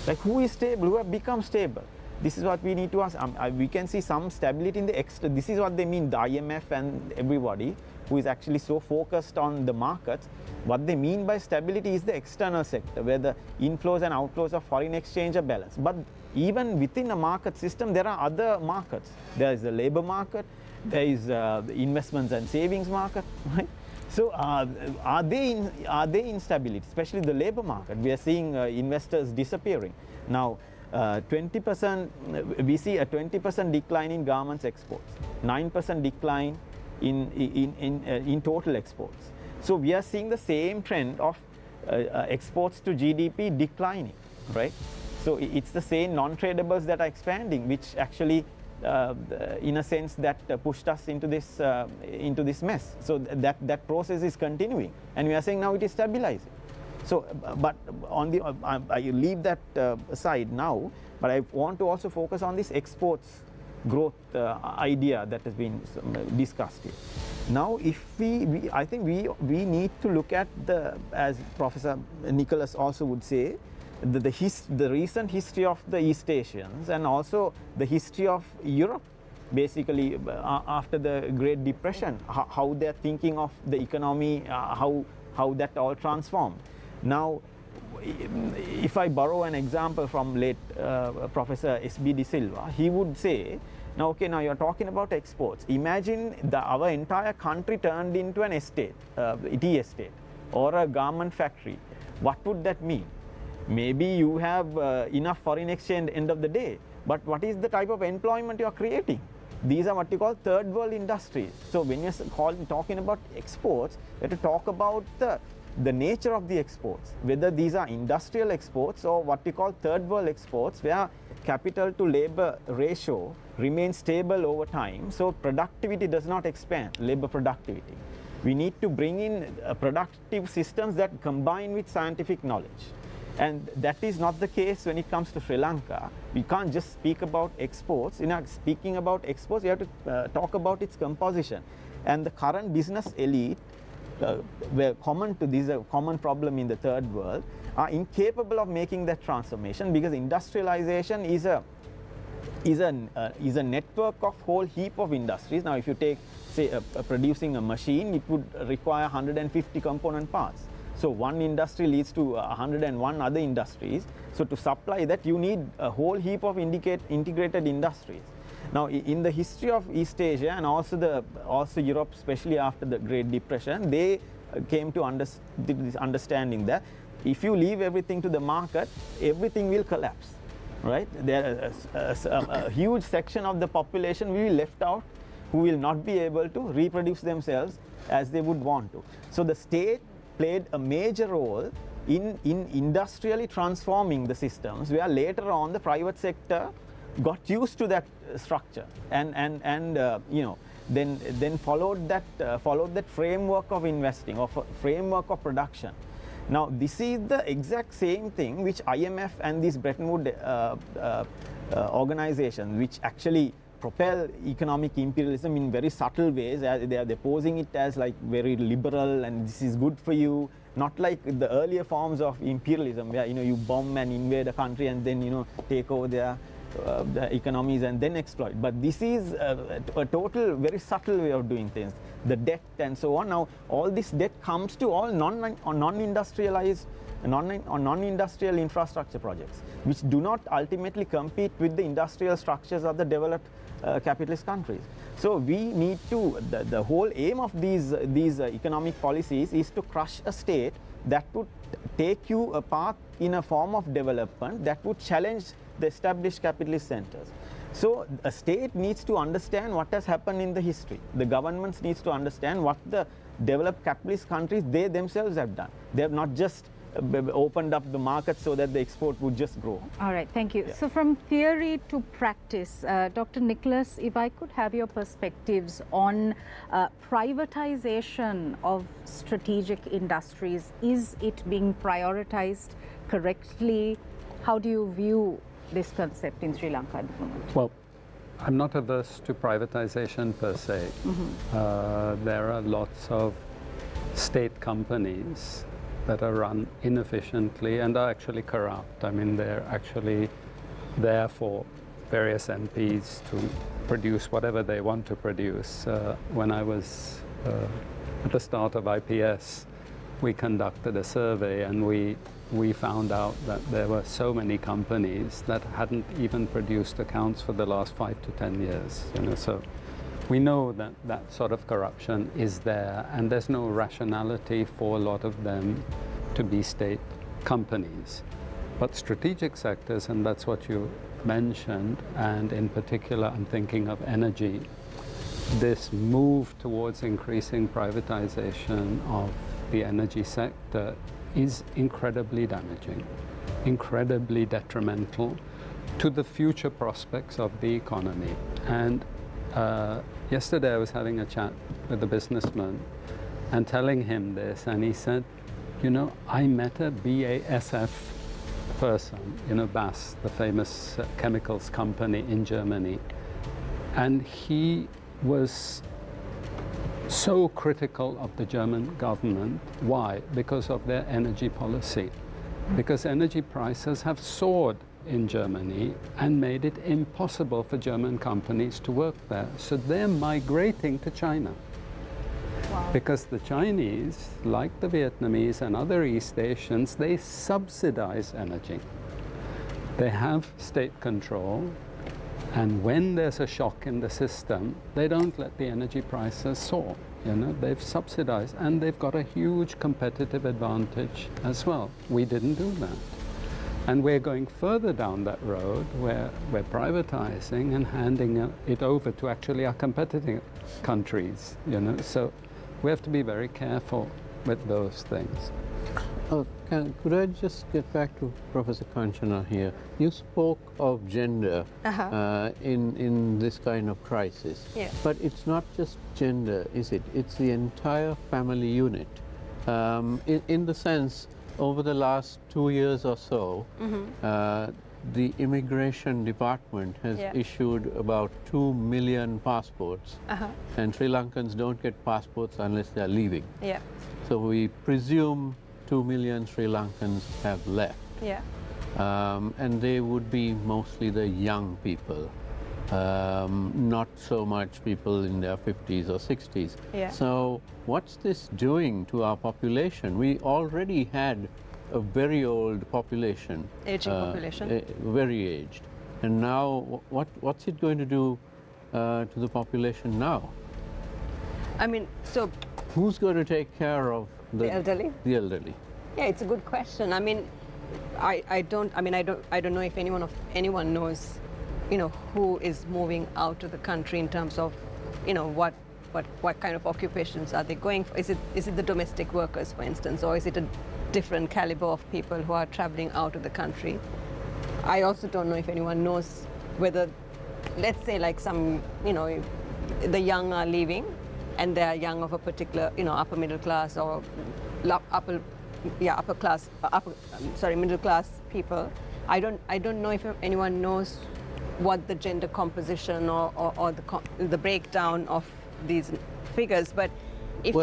D: Like, who is stable? Who have become stable? This is what we need to ask. We can see some stability in the extra. This is what they mean, the IMF and everybody, who is actually so focused on the markets. What they mean by stability is the external sector, where the inflows and outflows of foreign exchange are balanced. But even within a market system, there are other markets. There is the labor market, there is the investments and savings market, right? So are they in stability, especially the labor market? We are seeing investors disappearing. Now, 20%, we see a 20% decline in garments exports, 9% decline in total exports. So we are seeing the same trend of exports to GDP declining, right? So it's the same non-tradables that are expanding, which actually, in a sense, that pushed us into this mess. So that process is continuing, and we are saying now it is stabilizing. So, but on the I leave that aside now, but I want to also focus on this exports growth idea that has been discussed here. Now, if I think we need to look at as Professor Nicholas also would say, the recent history of the East Asians and also the history of Europe, basically after the Great Depression, how they're thinking of the economy, how that all transformed. Now, if I borrow an example from late Professor S.B. De Silva, he would say, now, okay, now you're talking about exports. Imagine our entire country turned into an estate, tea estate, or a garment factory. What would that mean? Maybe you have enough foreign exchange end of the day, but what is the type of employment you are creating? These are what you call third world industries. So when you're talking about exports, you have to talk about the nature of the exports, whether these are industrial exports or what we call third world exports, where capital to labor ratio remains stable over time, so productivity does not expand, labor productivity. We need to bring in productive systems that combine with scientific knowledge, and that is not the case when it comes to Sri Lanka. We can't just speak about exports. Speaking about exports, you have to talk about its composition, and the current business elite, where a common problem in the third world, are incapable of making that transformation, because industrialization is a network of whole heap of industries. Now, if you take, say, producing a machine, it would require 150 component parts. So one industry leads to 101 other industries. So to supply that, you need a whole heap of integrated industries. Now, in the history of East Asia and also Europe, especially after the Great Depression, they came to this understanding that if you leave everything to the market, everything will collapse, right? There a huge section of the population will be left out, who will not be able to reproduce themselves as they would want to. So the state played a major role in industrially transforming the systems, where later on the private sector got used to that structure and you know, then followed that framework of investing, or framework of production. Now, this is the exact same thing which IMF and these Bretton Woods organizations, which actually propel economic imperialism in very subtle ways. They're posing it as like very liberal and this is good for you, not like the earlier forms of imperialism, where, you know, you bomb and invade a country and then, you know, take over their the economies and then exploit. But this is a total very subtle way of doing things, the debt and so on. Now, all this debt comes to all non-industrialized non-industrial infrastructure projects, which do not ultimately compete with the industrial structures of the developed capitalist countries. So we need to, the whole aim of these economic policies is to crush a state that would take you a path in a form of development that would challenge the established capitalist centers. So a state needs to understand what has happened in the history. The governments needs to understand what the developed capitalist countries, they themselves have done. They have not just opened up the market so that the export would just grow.
A: All right, thank you.
D: Yeah.
A: So from theory to practice, Dr. Nicholas, if I could have your perspectives on privatization of strategic industries, is it being prioritized correctly? How do you view this concept in Sri Lanka at the moment?
C: Well, I'm not averse to privatization per se. There are lots of state companies that are run inefficiently and are actually corrupt. I mean, they're actually there for various MPs to produce whatever they want to produce. When I was at the start of IPS, we conducted a survey, and we found out that there were so many companies that hadn't even produced accounts for the last 5 to 10 years. So we know that that sort of corruption is there, and there's no rationality for a lot of them to be state companies. But strategic sectors, and that's what you mentioned, and in particular I'm thinking of energy, this move towards increasing privatization of the energy sector is incredibly damaging, incredibly detrimental to the future prospects of the economy. And yesterday I was having a chat with a businessman and telling him this, and he said, I met a BASF person, BAS, the famous chemicals company in Germany, and he was so critical of the German government. Why? Because of their energy policy. Because energy prices have soared in Germany and made it impossible for German companies to work there. So they're migrating to China. Wow. Because the Chinese, like the Vietnamese and other East Asians, they subsidize energy. They have state control, and when there's a shock in the system, they don't let the energy prices soar. They've subsidized, and they've got a huge competitive advantage as well. We didn't do that. And we're going further down that road where we're privatizing and handing it over to actually our competitive countries, So we have to be very careful with those things.
F: Could I just get back to Professor Kanchana here? You spoke of gender in this kind of crisis.
E: Yeah.
F: But it's not just gender, is it? It's the entire family unit. In the sense, over the last 2 years or so, the immigration department has issued about 2 million passports, and Sri Lankans don't get passports unless they're leaving.
E: Yeah.
F: So we presume 2 million Sri Lankans have left.
E: Yeah.
F: And they would be mostly the young people, not so much people in their 50s or 60s.
E: Yeah.
F: So what's this doing to our population? We already had a very old population.
E: Aging population.
F: Very aged. And now what's it going to do to the population now?
E: I mean, so
F: who's going to take care of the
E: elderly?
F: The elderly.
E: Yeah, it's a good question. I mean, I don't know if anyone knows, who is moving out of the country in terms of, what kind of occupations are they going for? Is it the domestic workers, for instance, or is it a different caliber of people who are traveling out of the country? I also don't know if anyone knows whether, let's say, like some, the young are leaving, and they are young of a particular, upper middle class or middle class people. I don't know if anyone knows what the gender composition or the breakdown of these figures. But if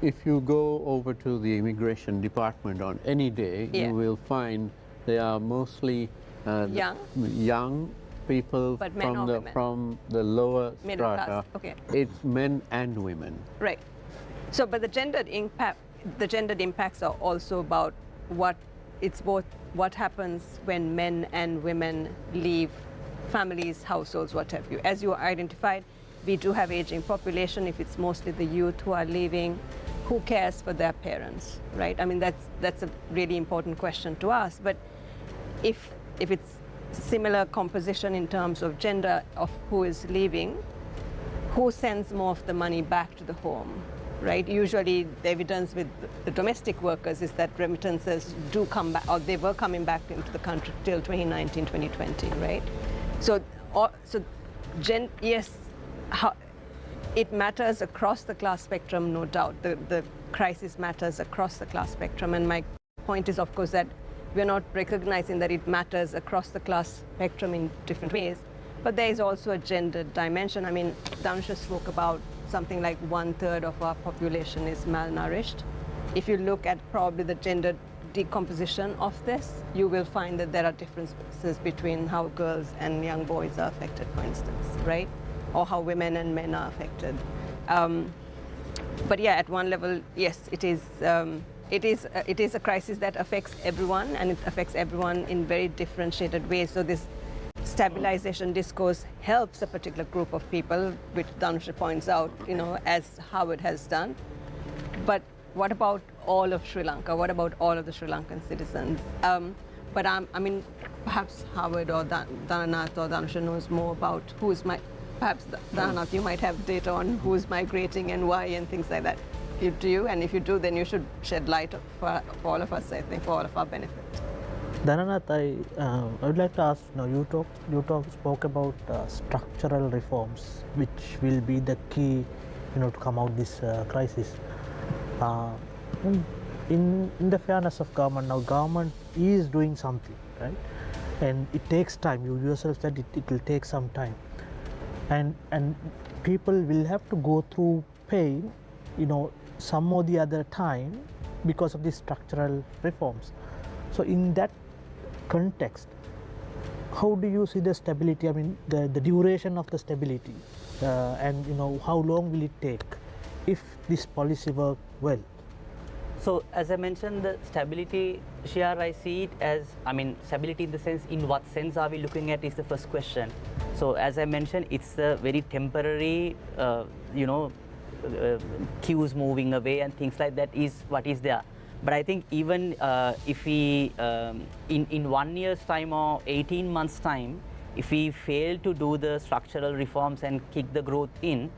F: if you go over to the immigration department on any day, you will find they are mostly young people from the lower
E: middle
F: strata.
E: Class. Okay.
F: It's men and women.
E: Right. So, but the gendered impacts are also about what happens when men and women leave families, households, what have you. As you identified, we do have aging population. If it's mostly the youth who are leaving, who cares for their parents, right? I mean, that's a really important question to ask. But if it's similar composition in terms of gender of who is leaving, who sends more of the money back to the home, right? Usually the evidence with the domestic workers is that remittances do come back, or they were coming back into the country till 2019, 2020, right? So yes, it matters across the class spectrum, no doubt. The crisis matters across the class spectrum, and my point is, of course, that we're not recognizing that it matters across the class spectrum in different ways, but there is also a gender dimension. I mean, Danusha spoke about something like 1/3 of our population is malnourished. If you look at probably the gender decomposition of this, you will find that there are differences between how girls and young boys are affected, for instance, right? Or how women and men are affected. But yeah, at one level, yes, it is a crisis that affects everyone, and it affects everyone in very differentiated ways. So this stabilization discourse helps a particular group of people, which Dhanusha points out, as Harvard has done. But what about all of Sri Lanka? What about all of the Sri Lankan citizens? But I mean, perhaps Harvard or Dhananath or Dhanusha knows more about perhaps Dhananath, you might have data on who's migrating and why and things like that. Do you? And if you do, then you should shed light for all of us, I think, for all of our benefit.
G: Dhananath, I would like to ask, you spoke about structural reforms, which will be the key, to come out this crisis. In the fairness of government, now government is doing something, right? And it takes time. You yourself said it will take some time, and people will have to go through pain, some or the other time because of these structural reforms. So in that context, how do you see the stability? I mean, the duration of the stability, and how long will it take if this policy work well?
B: So as I mentioned, the stability, Shiar, I see it as, stability in the sense, in what sense are we looking at is the first question. So as I mentioned, it's a very temporary, queues moving away and things like that is what is there. But I think even if we, in 1 year's time or 18 months' time, if we fail to do the structural reforms and kick the growth in,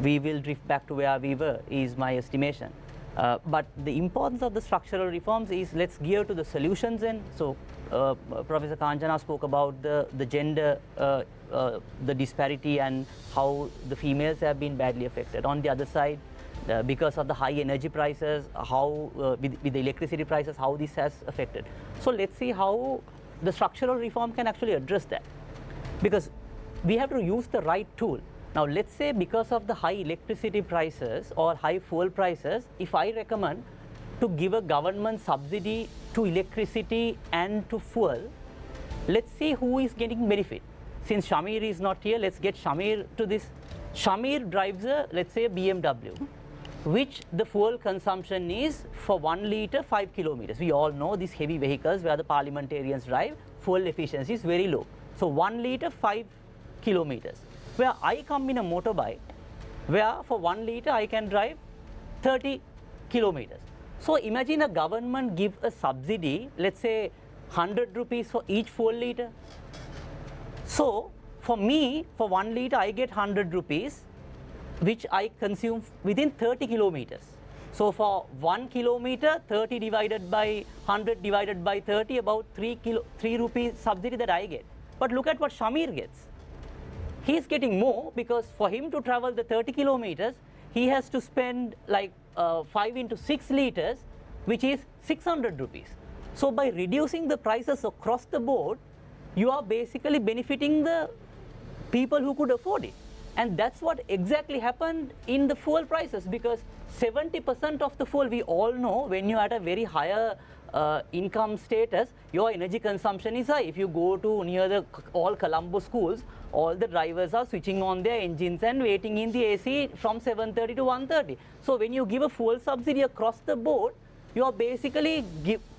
B: we will drift back to where we were, is my estimation. But the importance of the structural reforms is, let's gear to the solutions in. So Professor Kanjana spoke about the gender, the disparity and how the females have been badly affected. On the other side, because of the high energy prices, how with the electricity prices, how this has affected. So let's see how the structural reform can actually address that, because we have to use the right tool. Now let's say because of the high electricity prices or high fuel prices, if I recommend to give a government subsidy to electricity and to fuel, let's see who is getting benefit. Since Shamir is not here, let's get Shamir to this. Shamir drives let's say a BMW, which the fuel consumption is for 1 litre 5 kilometers. We all know these heavy vehicles where the parliamentarians drive, fuel efficiency is very low. So 1 litre 5 kilometers. Where I come in a motorbike, where for 1 litre I can drive 30 kilometers. So imagine a government give a subsidy, let's say 100 rupees for each fuel litre. So for me, for 1 litre I get 100 rupees, which I consume within 30 kilometers. So for 1 kilometer, 30 divided by 100 divided by 30, about 3 rupees subsidy that I get. But look at what Shamir gets. He is getting more, because for him to travel the 30 kilometers, he has to spend like 5 into 6 liters, which is 600 rupees. So by reducing the prices across the board, you are basically benefiting the people who could afford it. And that's what exactly happened in the fuel prices, because 70% of the fuel, we all know, when you're at a very higher income status, your energy consumption is high. If you go to near all Colombo schools, all the drivers are switching on their engines and waiting in the AC from 7:30 to 1:30. So when you give a fuel subsidy across the board, you are basically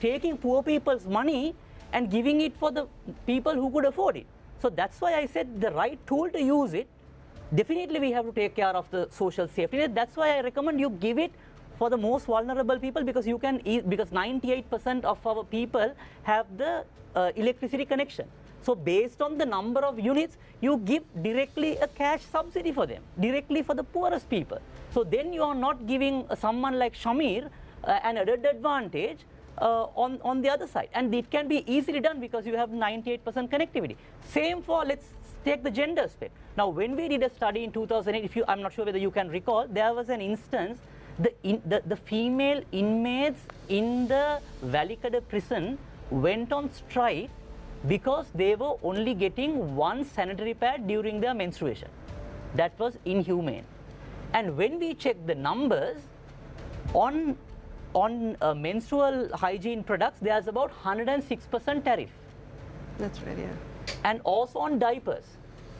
B: taking poor people's money and giving it for the people who could afford it. So that's why I said the right tool to use it. Definitely we have to take care of the social safety net. That's why I recommend you give it for the most vulnerable people, because you can, because 98% of our people have the electricity connection. So based on the number of units, you give directly a cash subsidy for them, directly for the poorest people. So then you are not giving someone like Shamir an added advantage on the other side. And it can be easily done because you have 98% connectivity. Same for, let's take the gender aspect. Now when we did a study in 2008, I'm not sure whether you can recall, there was an instance, the female inmates in the Valikada prison went on strike because they were only getting 1 sanitary pad during their menstruation. That was inhumane. And when we checked the numbers on menstrual hygiene products, there's about 106% tariff.
E: That's right, yeah.
B: And also on diapers.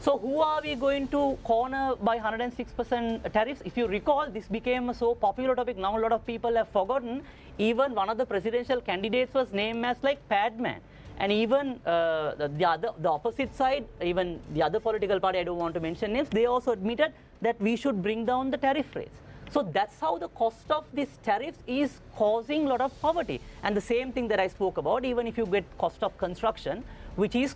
B: So who are we going to corner by 106% tariffs? If you recall, this became a so popular topic. Now a lot of people have forgotten. Even one of the presidential candidates was named as like Padman. And even the opposite side, even the other political party, I don't want to mention names, they also admitted that we should bring down the tariff rates. So that's how the cost of these tariffs is causing a lot of poverty. And the same thing that I spoke about, even if you get cost of construction, which is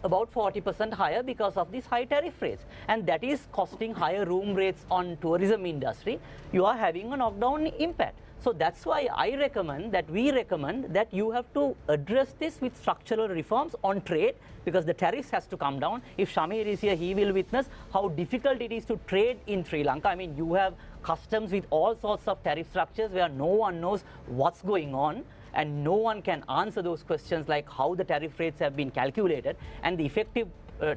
B: about 40% higher because of these high tariff rates, and that is costing higher room rates on tourism industry, you are having a knockdown impact. So that's why I recommend that we recommend that you have to address this with structural reforms on trade, because the tariffs has to come down. If Shamir is here, he will witness how difficult it is to trade in Sri Lanka. I mean, you have customs with all sorts of tariff structures where no one knows what's going on, and no one can answer those questions like how the tariff rates have been calculated, and the effective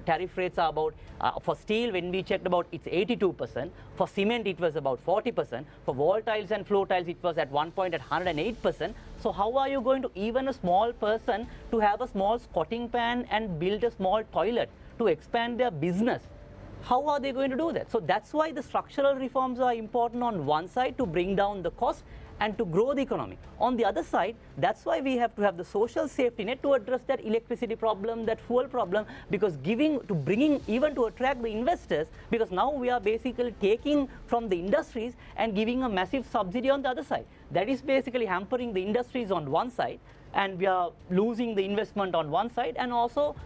B: tariff rates are about, for steel, when we checked about, it's 82%, for cement it was about 40%, for wall tiles and floor tiles it was at one point at 108%. So how are you going to, even a small person, to have a small squatting pan and build a small toilet to expand their business? How are they going to do that? So that's why the structural reforms are important on one side, to bring down the cost and to grow the economy. On the other side, that's why we have to have the social safety net to address that electricity problem, that fuel problem, because bringing even to attract the investors, because now we are basically taking from the industries and giving a massive subsidy on the other side. That is basically hampering the industries on one side, and we are losing the investment on one side. And also,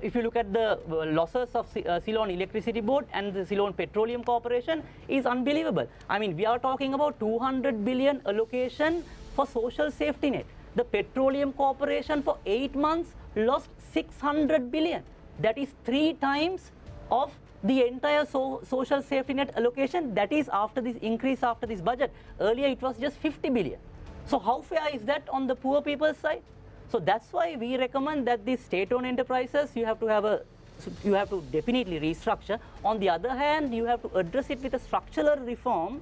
B: if you look at the losses of Ceylon Electricity Board and the Ceylon Petroleum Corporation, is unbelievable. I mean, we are talking about 200 billion allocation for social safety net. The Petroleum Corporation for 8 months lost 600 billion. That is 3 times of the entire social safety net allocation. That is after this increase, after this budget. Earlier it was just 50 billion. So how fair is that on the poor people's side? So that's why we recommend that these state-owned enterprises, you have to definitely restructure. On the other hand, you have to address it with a structural reform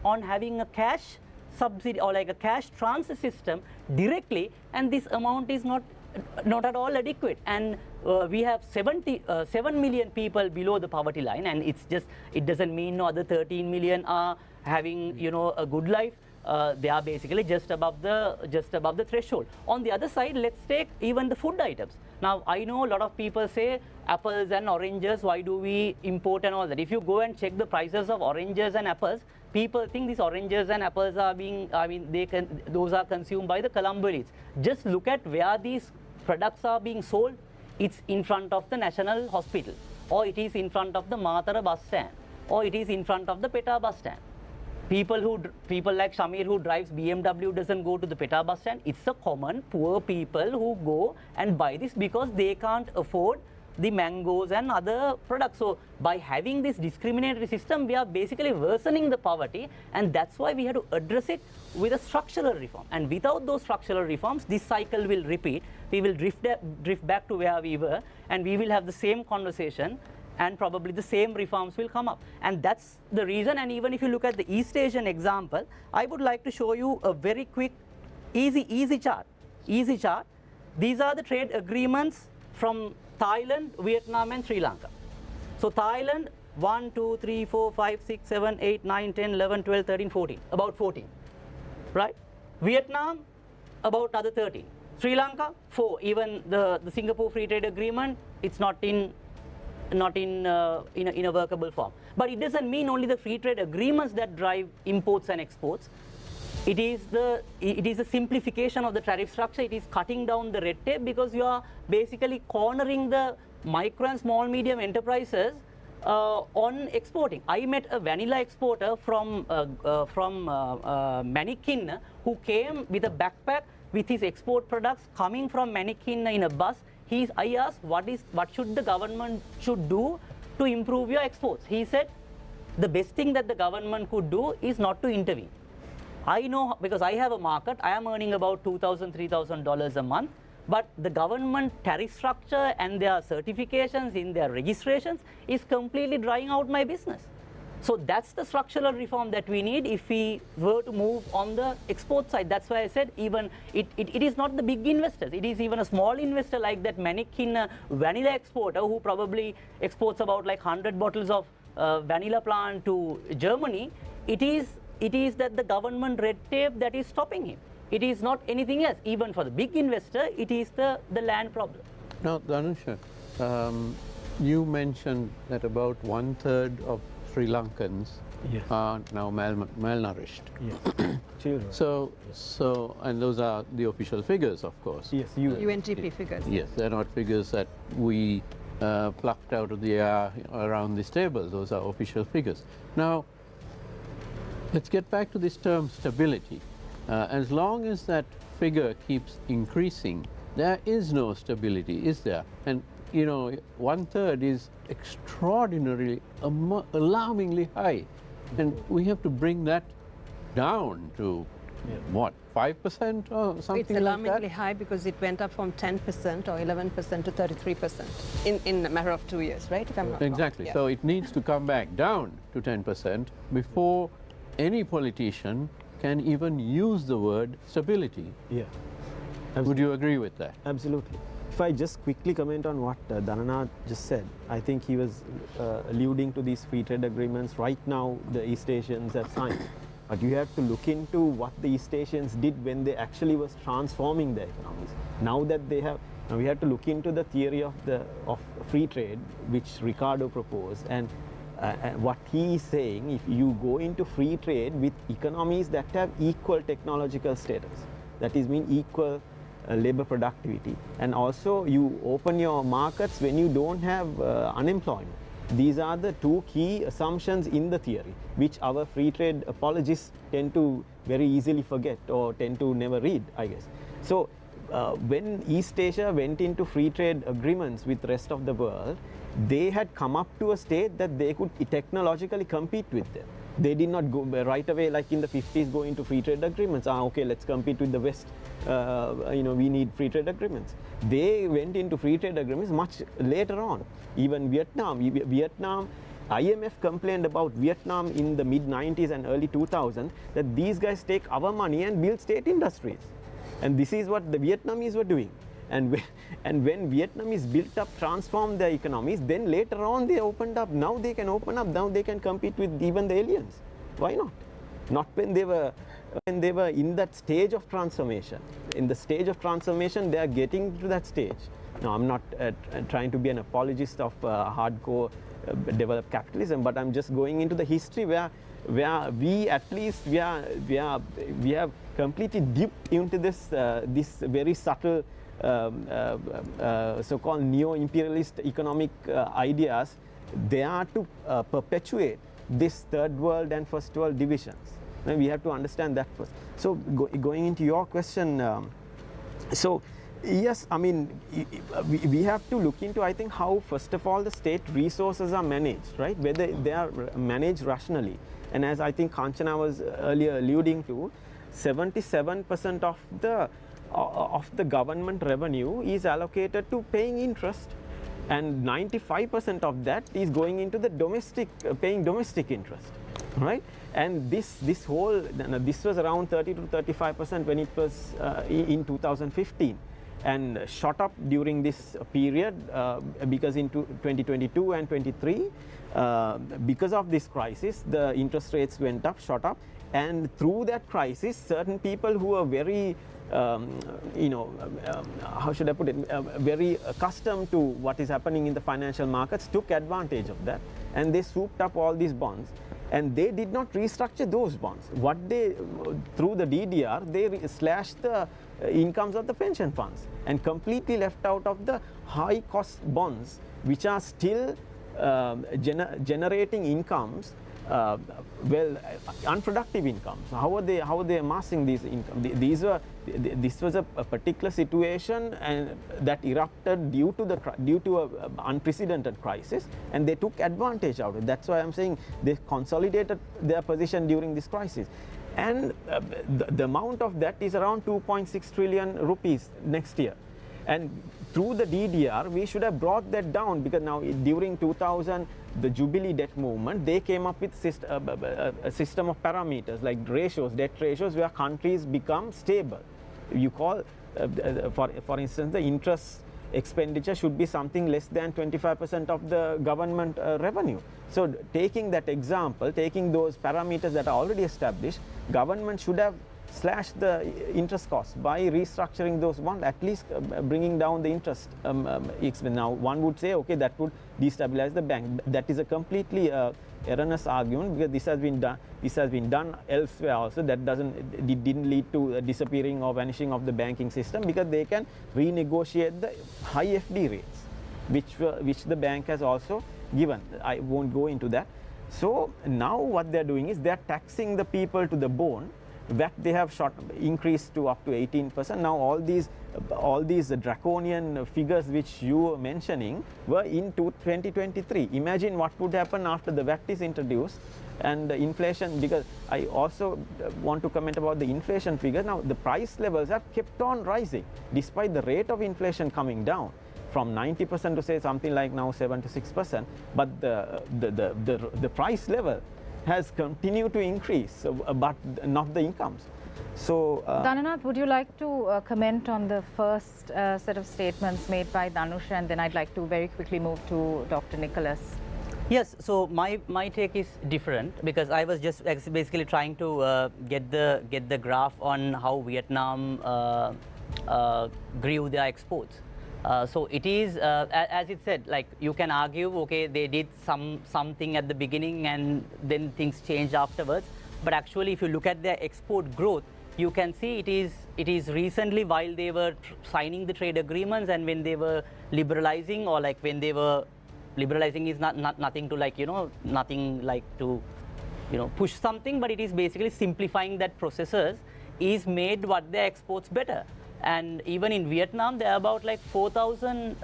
B: on having a cash subsidy or like a cash transfer system directly, and this amount is not at all adequate. And we have 7 million people below the poverty line, and it doesn't mean no other 13 million are having, you know, a good life. They are basically just above the threshold. On the other side, let's take even the food items. Now, I know a lot of people say apples and oranges, why do we import and all that? If you go and check the prices of oranges and apples, people think these oranges and apples are being, those are consumed by the Colombo elites. Just look at where these products are being sold. It's in front of the National Hospital, or it is in front of the Matara bus stand, or it is in front of the Peta bus stand. People like Shamir who drives BMW doesn't go to the Peta bus stand. It's a common poor people who go and buy this because they can't afford the mangoes and other products. So by having this discriminatory system, we are basically worsening the poverty, and that's why we have to address it with a structural reform. And without those structural reforms, this cycle will repeat. We will drift back to where we were, and we will have the same conversation, and probably the same reforms will come up. And that's the reason. And even if you look at the East Asian example, I would like to show you a very quick, easy chart. These are the trade agreements from Thailand, Vietnam, and Sri Lanka. So Thailand, 1, 2, 3, 4, 5, 6, 7, 8, 9, 10, 11, 12, 13, 14, about 14, right? Vietnam, about other 13. Sri Lanka, 4. Even the Singapore Free Trade Agreement, it's not in a workable form. But it doesn't mean only the free trade agreements that drive imports and exports. It is a simplification of the tariff structure. It is cutting down the red tape, because you are basically cornering the micro and small medium enterprises on exporting. I met a vanilla exporter from Manikin who came with a backpack with his export products coming from Manikin in a bus. I asked, what should the government should do to improve your exports? He said, the best thing that the government could do is not to intervene. I know, because I have a market, I am earning about $2,000, $3,000 a month, but the government tariff structure and their certifications in their registrations is completely drying out my business. So that's the structural reform that we need if we were to move on the export side. That's why I said even it is not the big investors. It is even a small investor like that Manikin vanilla exporter who probably exports about like 100 bottles of vanilla plant to Germany. It is that the government red tape that is stopping him. It is not anything else. Even for the big investor, it is the land problem.
F: Now, Dhanusha, you mentioned that about 1/3 of Sri Lankans are now malnourished.
D: Yes. Children.
F: So, and those are the official figures, of course.
D: Yes,
E: UNDP figures.
F: Yes, they're not figures that we plucked out of the air around this table. Those are official figures. Now, let's get back to this term stability. As long as that figure keeps increasing, there is no stability, is there? And you know, 1/3 is extraordinarily, alarmingly high. And we have to bring that down to, what, 5% or something
E: It's alarmingly
F: like that?
E: high because it went up from 10% or 11% to 33% in a matter of 2 years, right? If I'm not
F: Exactly.
E: wrong. Yeah.
F: So it needs to come back down to 10% before any politician can even use the word stability.
D: Yeah.
F: Would you agree with that?
D: Absolutely. If I just quickly comment on what Dhananath just said, I think he was alluding to these free trade agreements. Right now, the East Asians have signed. But you have to look into what the East Asians did when they actually was transforming their economies. Now that they have, now we have to look into the theory of free trade, which Ricardo proposed, and what he is saying, if you go into free trade with economies that have equal technological status, that is mean equal labor productivity, and also you open your markets when you don't have unemployment. These are the two key assumptions in the theory, which our free trade apologists tend to very easily forget or tend to never read, I guess. So when East Asia went into free trade agreements with the rest of the world, they had come up to a state that they could technologically compete with them. They did not go right away, like in the 50s, go into free trade agreements. Okay, let's compete with the West. We need free trade agreements. They went into free trade agreements much later on. Even Vietnam, IMF complained about Vietnam in the mid-90s and early 2000s that these guys take our money and build state industries. And this is what the Vietnamese were doing. And when Vietnamese built up, transformed their economies, then later on they opened up. Now they can open up. Now they can compete with even the aliens. Why not? Not when they were in that stage of transformation. In the stage of transformation, they are getting to that stage. Now, I'm not trying to be an apologist of hardcore developed capitalism, but I'm just going into the history where we at least we have completely dipped into this very subtle so-called neo-imperialist economic ideas. They are to perpetuate this third world and first world divisions. And we have to understand that first. So going into your question, so yes, I mean, we have to look into, I think, how first of all the state resources are managed, right? Whether they are managed rationally. And as I think Kanchana was earlier alluding to, 77% of the government revenue is allocated to paying interest, and 95% of that is going into the paying domestic interest, right? And this was around 30 to 35% when it was in 2015, and shot up during this period because in 2022 and 23, because of this crisis, the interest rates went up, shot up, and through that crisis, certain people who are very how should I put it, very accustomed to what is happening in the financial markets took advantage of that, and they swooped up all these bonds, and they did not restructure those bonds. What they, through the DDR, they slashed the incomes of the pension funds and completely left out of the high cost bonds, which are still generating incomes, unproductive incomes. How are they amassing these incomes? This was a particular situation and that erupted due to a unprecedented crisis, and they took advantage of it. That's why I'm saying they consolidated their position during this crisis, and the amount of that is around 2.6 trillion rupees next year. And through the DDR, we should have brought that down, because now during 2000, the Jubilee debt movement, they came up with a system of parameters like ratios, debt ratios, where countries become stable. You call, for instance, the interest expenditure should be something less than 25% of the government revenue. So taking that example, taking those parameters that are already established, government should have slashed the interest costs by restructuring those bonds, at least bringing down the interest expense. Now one would say, okay, that would destabilize the bank. That is a completely erroneous argument, because this has been done elsewhere also. That didn't lead to a disappearing or vanishing of the banking system, because they can renegotiate the high FD rates, which the bank has also given. I won't go into that. So now what they're doing is they're taxing the people to the bone. That they have increased to up to 18%. Now all these draconian figures which you were mentioning were in 2023. Imagine what would happen after the VAT is introduced and the inflation, because I also want to comment about the inflation figures. Now the price levels have kept on rising despite the rate of inflation coming down from 90% to say something like now 76%, but the price level has continued to increase, but not the incomes. So,
A: Dhananath, would you like to comment on the first set of statements made by Dhanusha, and then I'd like to very quickly move to Dr. Nicholas.
B: Yes, so my take is different, because I was just basically trying to get the graph on how Vietnam grew their exports. So it is, as it said, like you can argue, okay, they did something at the beginning and then things changed afterwards. But actually, if you look at their export growth, you can see it is recently, while they were signing the trade agreements and when they were liberalizing, or like when they were liberalizing is nothing to like, nothing like to, push something, but it is basically simplifying that processes is made what their exports better. And even in Vietnam, there are about like 4,000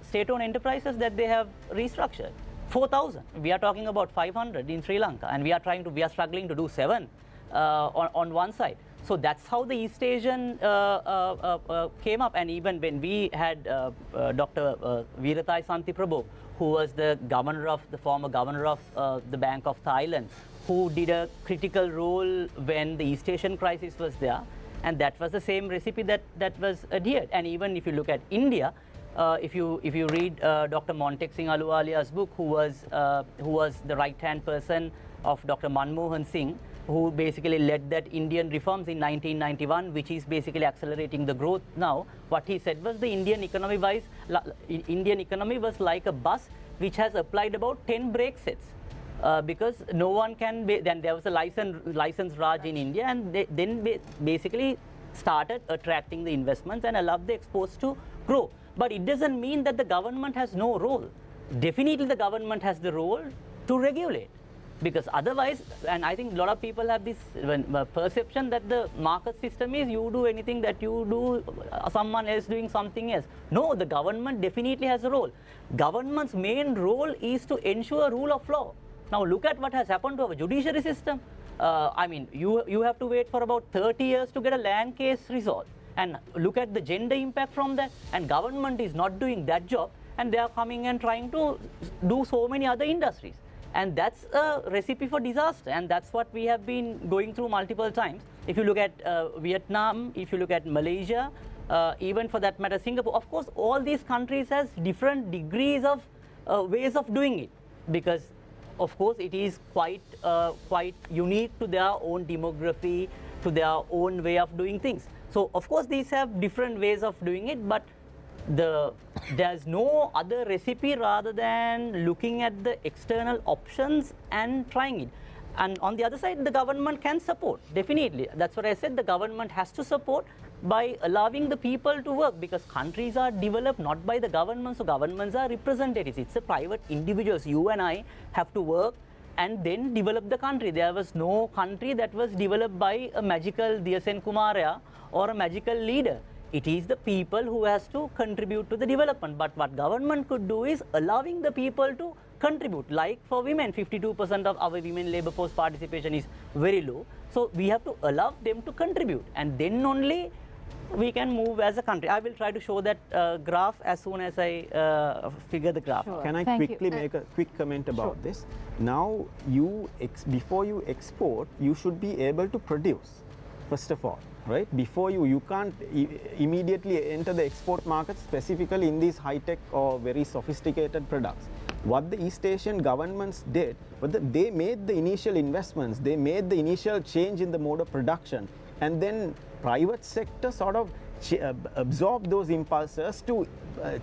B: state-owned enterprises that they have restructured. 4,000. We are talking about 500 in Sri Lanka, and we are struggling to do 7 on one side. So that's how the East Asian came up. And even when we had Dr. Veerathai Santiprabhu, who was the former governor of the Bank of Thailand, who did a critical role when the East Asian crisis was there. And that was the same recipe that was adhered. And even if you look at India, if you read Dr. Montek Singh Ahluwalia's book, who was the right-hand person of Dr. Manmohan Singh, who basically led that Indian reforms in 1991, which is basically accelerating the growth now. What he said was the Indian economy was like a bus which has applied about 10 brake sets. Because no one can, then there was a license Raj in India, and they then basically started attracting the investments and allowed the exports to grow. But it doesn't mean that the government has no role. Definitely the government has the role to regulate, because otherwise, and I think a lot of people have this perception that the market system is you do anything that you do, someone else doing something else. No, the government definitely has a role. Government's main role is to ensure rule of law. Now look at what has happened to our judiciary system. I mean, you have to wait for about 30 years to get a land case resolved. And look at the gender impact from that. And government is not doing that job. And they are coming and trying to do so many other industries. And that's a recipe for disaster. And that's what we have been going through multiple times. If you look at Vietnam, if you look at Malaysia, even for that matter, Singapore, of course, all these countries has different degrees of ways of doing it. Because of course, it is quite unique to their own demography, to their own way of doing things. So, of course, these have different ways of doing it, but there's no other recipe rather than looking at the external options and trying it. And on the other side, the government can support, definitely. That's what I said, the government has to support by allowing the people to work, because countries are developed not by the government, so governments are representatives. It's a private individuals. You and I have to work and then develop the country. There was no country that was developed by a magical Diyasen Kumara or a magical leader. It is the people who has to contribute to the development. But what government could do is allowing the people to contribute. Like for women, 52% of our women labor force participation is very low. So we have to allow them to contribute, and then only we can move as a country. I will try to show that graph as soon as I figure the graph.
A: Sure.
D: Can I
A: Thank
D: quickly
A: you.
D: make a quick comment about
A: Sure.
D: this? Now, before you export, you should be able to produce, first of all, right? Before you can't immediately enter the export market, specifically in these high-tech or very sophisticated products. What the East Asian governments did, they made the initial investments, they made the initial change in the mode of production, and then private sector sort of absorb those impulses to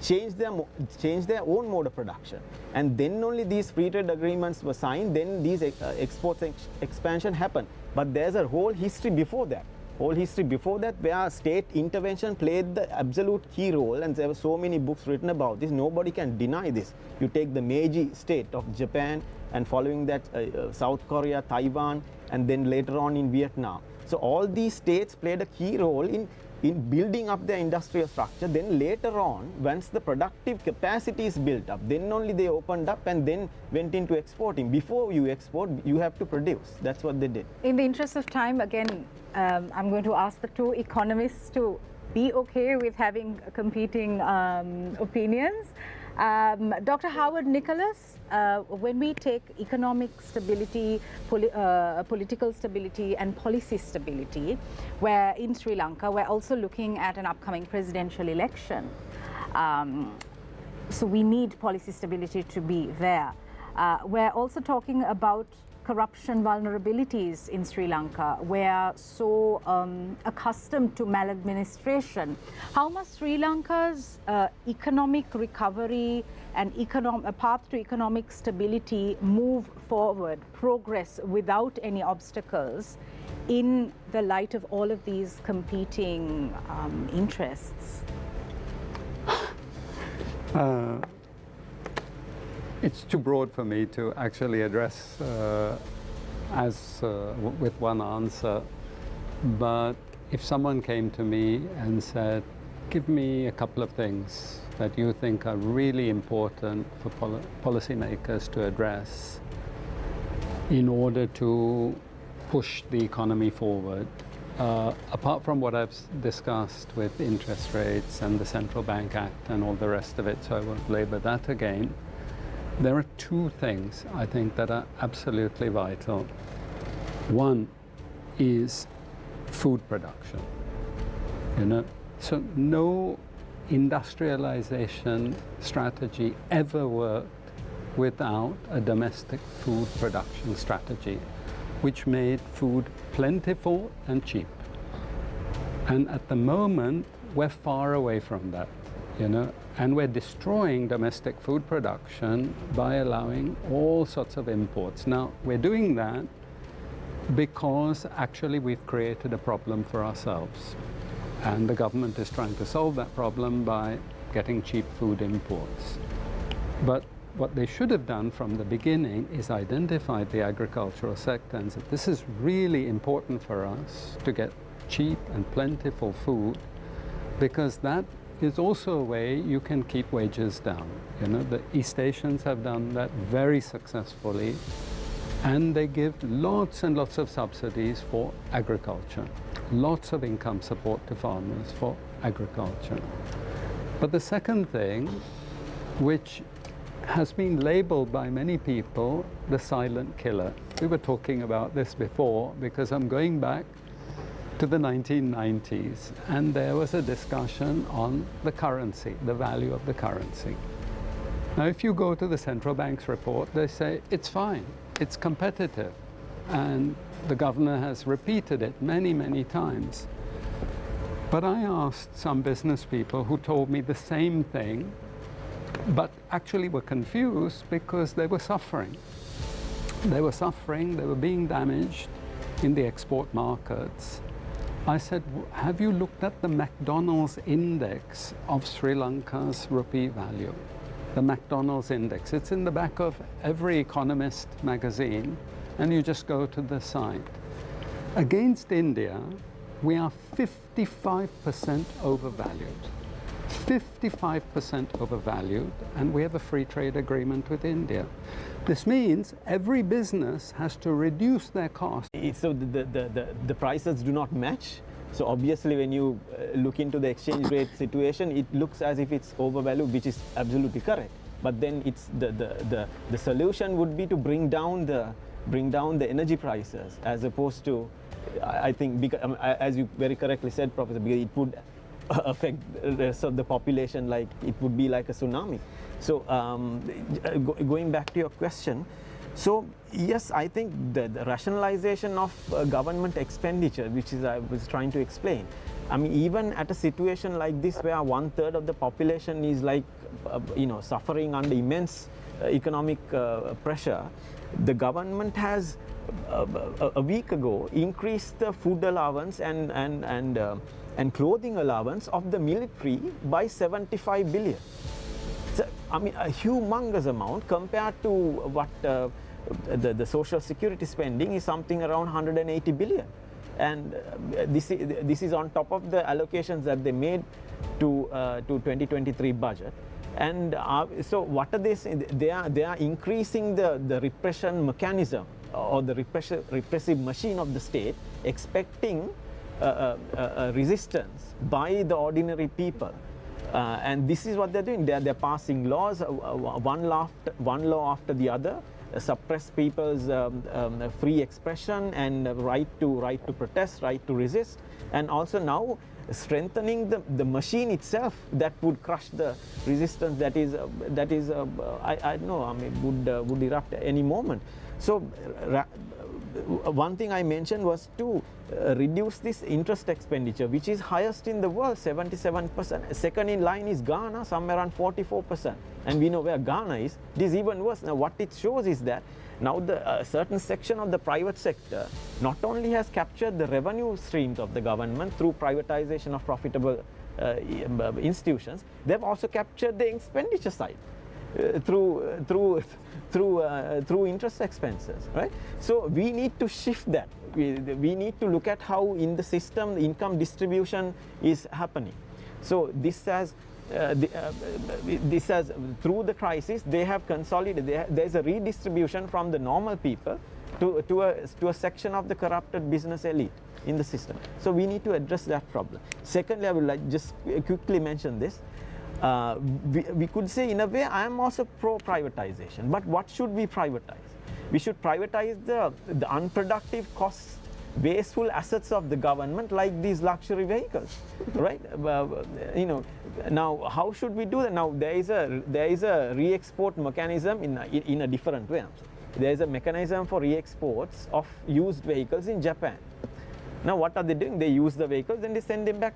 D: change their own mode of production, and then only these free trade agreements were signed. Then these exports expansion happened. But there's a whole history before that. Where state intervention played the absolute key role, and there were so many books written about this. Nobody can deny this. You take the Meiji state of Japan, and following that South Korea, Taiwan, and then later on in Vietnam. So all these states played a key role in building up their industrial structure. Then later on, once the productive capacity is built up, then only they opened up and then went into exporting. Before you export, you have to produce. That's what they did.
A: In the interest of time, again, I'm going to ask the two economists to be okay with having competing opinions. Dr. Howard Nicholas, when we take economic stability, political stability and policy stability, where in Sri Lanka we're also looking at an upcoming presidential election. So we need policy stability to be there. We're also talking about corruption vulnerabilities in Sri Lanka. We're so accustomed to maladministration. How must Sri Lanka's economic recovery and a path to economic stability move forward, progress without any obstacles in the light of all of these competing interests?
C: It's too broad for me to actually address with one answer. But if someone came to me and said, give me a couple of things that you think are really important for policymakers to address in order to push the economy forward, apart from what I've discussed with interest rates and the Central Bank Act and all the rest of it, so I won't labor that again, there are two things I think that are absolutely vital. One is food production. So no industrialization strategy ever worked without a domestic food production strategy, which made food plentiful and cheap. And at the moment, we're far away from that, and we're destroying domestic food production by allowing all sorts of imports. Now, we're doing that because actually we've created a problem for ourselves. And the government is trying to solve that problem by getting cheap food imports. But what they should have done from the beginning is identify the agricultural sector and said, this is really important for us to get cheap and plentiful food, because that is also a way you can keep wages down. The East Asians have done that very successfully, and they give lots and lots of subsidies for agriculture, lots of income support to farmers for agriculture. But the second thing, which has been labeled by many people the silent killer. We were talking about this before, because I'm going back to the 1990s, and there was a discussion on the currency, the value of the currency. Now, if you go to the central bank's report, they say it's fine, it's competitive, and the governor has repeated it many, many times. But I asked some business people who told me the same thing, but actually were confused because they were suffering. They were suffering, they were being damaged in the export markets. I said, have you looked at the McDonald's index of Sri Lanka's rupee value? The McDonald's index. It's in the back of every Economist magazine, and you just go to the site. Against India, we are 55% overvalued. 55% overvalued, and we have a free trade agreement with India. This means every business has to reduce their costs.
D: So the prices do not match. So obviously when you look into the exchange rate situation, it looks as if it's overvalued, which is absolutely correct. But then it's the solution would be to bring down the energy prices, as opposed to, I think, because, as you very correctly said, Professor, because it would affect the rest of the population, like it would be like a tsunami. So going back to your question, so yes, I think the rationalization of government expenditure, which is I was trying to explain. I mean, even at a situation like this, where 1/3 of the population is like, suffering under immense economic pressure, the government has a week ago increased the food allowance and clothing allowance of the military by 75 billion. So, I mean, a humongous amount compared to what the social security spending is, something around 180 billion. And this is on top of the allocations that they made to 2023 budget. And so what are they saying? They are increasing the repression mechanism, or the repressive machine of the state, expecting resistance by the ordinary people. And this is what they're doing. They're passing laws, one law after the other, suppress people's free expression and right to protest, right to resist, and also now strengthening the machine itself that would crush the resistance that is I don't know, I mean, would erupt at any moment. So one thing I mentioned was to reduce this interest expenditure, which is highest in the world, 77%. Second in line is Ghana, somewhere around 44%. And we know where Ghana is. It is even worse. Now what it shows is that now the certain section of the private sector not only has captured the revenue streams of the government through privatization of profitable institutions, they've also captured the expenditure side through interest expenses, right? So we need to shift that. We need to look at how in the system the income distribution is happening. So this has through the crisis, they have consolidated. There's a redistribution from the normal people to a section of the corrupted business elite in the system. So we need to address that problem. Secondly, I would like just quickly mention this. We could say, in a way, I am also pro-privatization. But what should we privatize? We should privatize the unproductive, wasteful assets of the government, like these luxury vehicles, right? Now how should we do that? Now there is a re-export mechanism in a different way. There is a mechanism for re-exports of used vehicles in Japan. Now what are they doing? They use the vehicles and they send them back,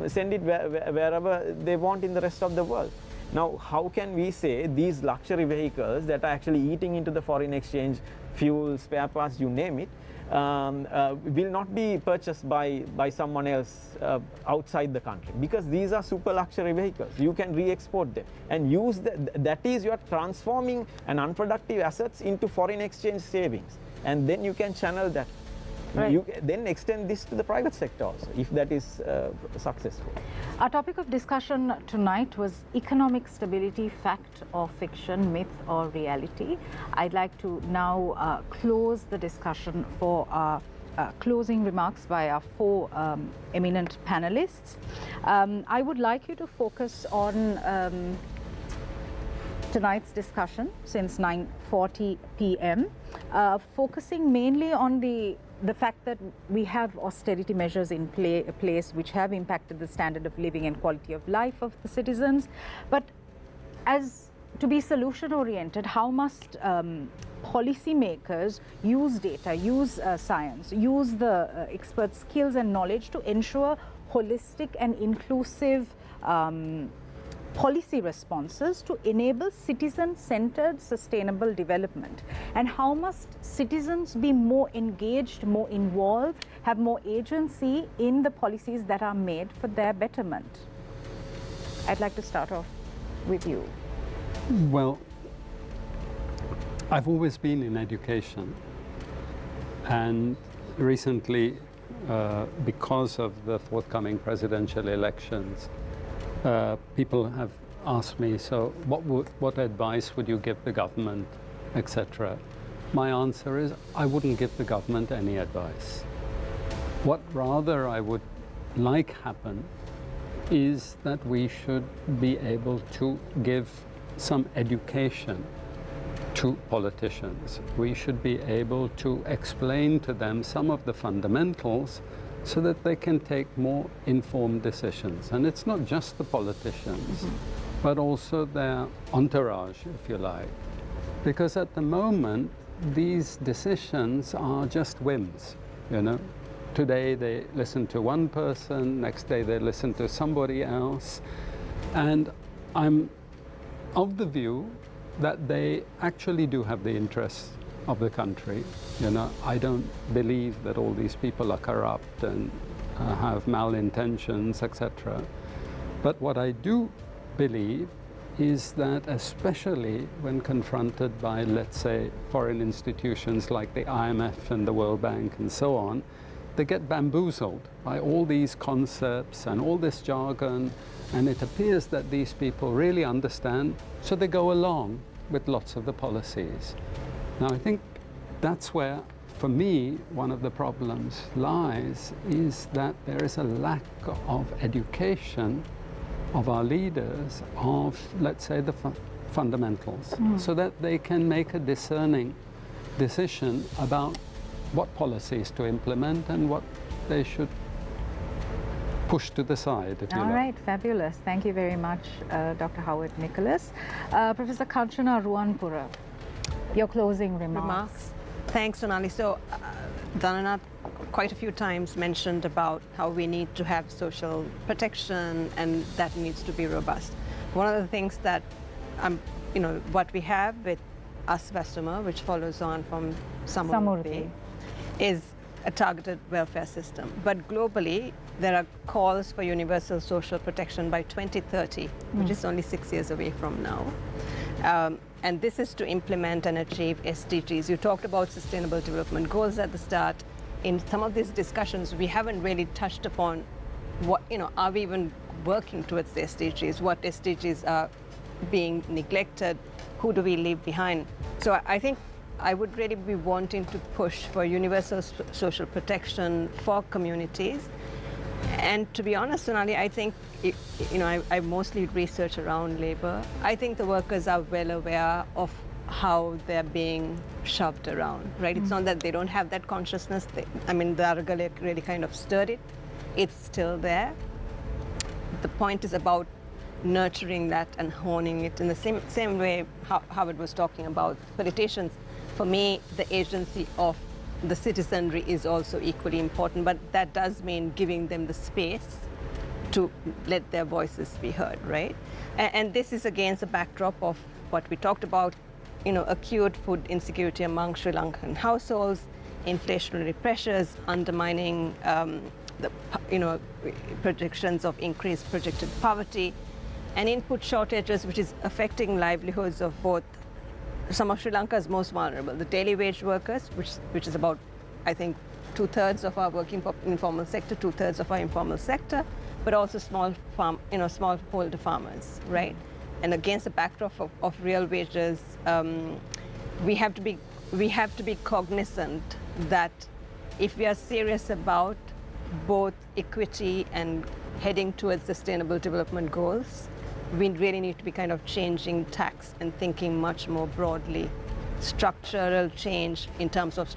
D: send it wherever they want in the rest of the world. Now how can we say these luxury vehicles that are actually eating into the foreign exchange, fuel, spare parts, you name it, will not be purchased by someone else outside the country? Because these are super luxury vehicles. You can re-export them and use that is, you are transforming an unproductive assets into foreign exchange savings, and then you can channel that. Right. You then extend this to the private sector also, if that is successful.
A: Our topic of discussion tonight was economic stability, fact or fiction, myth or reality. I'd like to now close the discussion for our closing remarks by our four eminent panelists. I would like you to focus on tonight's discussion since 9:40 p.m., focusing mainly on the fact that we have austerity measures in place which have impacted the standard of living and quality of life of the citizens. But as to be solution oriented, how must policymakers use data, use science, use the expert skills and knowledge to ensure holistic and inclusive policy responses to enable citizen-centered sustainable development? And how must citizens be more engaged, more involved, have more agency in the policies that are made for their betterment? I'd like to start off with you.
C: Well, I've always been in education, and recently, because of the forthcoming presidential elections, People have asked me, so what advice would you give the government, etc.? My answer is, I wouldn't give the government any advice. What rather I would like happen is that we should be able to give some education to politicians. We should be able to explain to them some of the fundamentals so that they can take more informed decisions. And it's not just the politicians, but also their entourage, if you like. Because at the moment, these decisions are just whims, you know. Today they listen to one person, next day they listen to somebody else. And I'm of the view that they actually do have the interests of the country. You know, I don't believe that all these people are corrupt and have malintentions, etc. But what I do believe is that, especially when confronted by, let's say, foreign institutions like the IMF and the World Bank and so on, they get bamboozled by all these concepts and all this jargon, and it appears that these people really understand, so they go along with lots of the policies. Now, I think that's where, for me, one of the problems lies, is that there is a lack of education of our leaders of, let's say, the fundamentals, so that they can make a discerning decision about what policies to implement and what they should push to the side, if you like.
A: All right, fabulous. Thank you very much, Dr. Howard Nicholas. Professor Kanchana Ruwanpura, your closing remarks.
E: Thanks, Sonali. So, Dhananath quite a few times mentioned about how we need to have social protection and that needs to be robust. One of the things that, what we have with Asvasuma, which follows on from Samurthi, is a targeted welfare system. But globally, there are calls for universal social protection by 2030, which is only 6 years away from now. And this is to implement and achieve SDGs. You talked about sustainable development goals at the start. In some of these discussions, we haven't really touched upon what, are we even working towards the SDGs? What SDGs are being neglected? Who do we leave behind? So I think I would really be wanting to push for universal social protection for communities. And to be honest, Sonali, I think, I mostly research around labor. I think the workers are well aware of how they're being shoved around, right? It's not that they don't have that consciousness. The Aragale really kind of stirred it. It's still there. The point is about nurturing that and honing it in the same way Howard was talking about politicians. For me, the agency of the citizenry is also equally important, but that does mean giving them the space to let their voices be heard, right? And this is against the backdrop of what we talked about, acute food insecurity among Sri Lankan households, inflationary pressures undermining the projections of increased projected poverty, and input shortages, which is affecting livelihoods of both some of Sri Lanka's most vulnerable, the daily wage workers, which is about, I think, 2/3 of our working informal sector, 2/3 of our informal sector, but also smallholder farmers, right? And against the backdrop of real wages, we have to be cognizant that if we are serious about both equity and heading towards sustainable development goals, we really need to be kind of changing tacks and thinking much more broadly. Structural change in terms of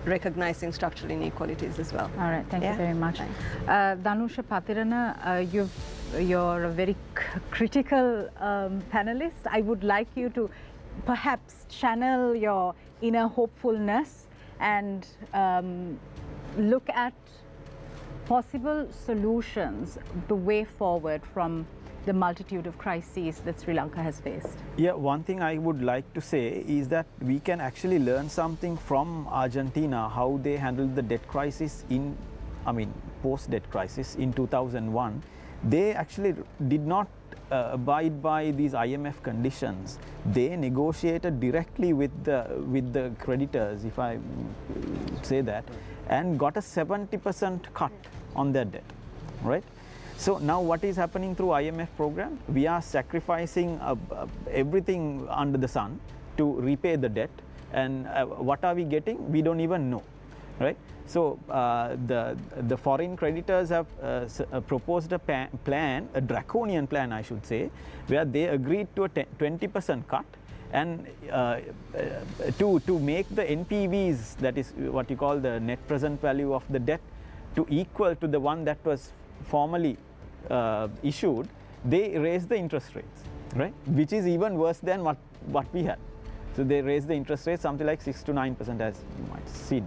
E: recognizing structural inequalities as well.
A: All right, thank you very much. Dhanusha Patirana, you're a very critical panelist. I would like you to perhaps channel your inner hopefulness and look at possible solutions, the way forward from the multitude of crises that Sri Lanka has faced.
D: Yeah, one thing I would like to say is that we can actually learn something from Argentina, how they handled the debt crisis post-debt crisis in 2001. They actually did not abide by these IMF conditions. They negotiated directly with the creditors, if I say that, and got a 70% cut on their debt, right? So now what is happening through IMF program? We are sacrificing everything under the sun to repay the debt, and what are we getting? We don't even know, right? So the foreign creditors have proposed a plan, a draconian plan I should say, where they agreed to a 20% cut, and to make the NPVs, that is what you call the net present value of the debt, to equal to the one that was formerly issued, they raised the interest rates, right? Which is even worse than what we had. So they raised the interest rate something like 6 to 9%, as you might see.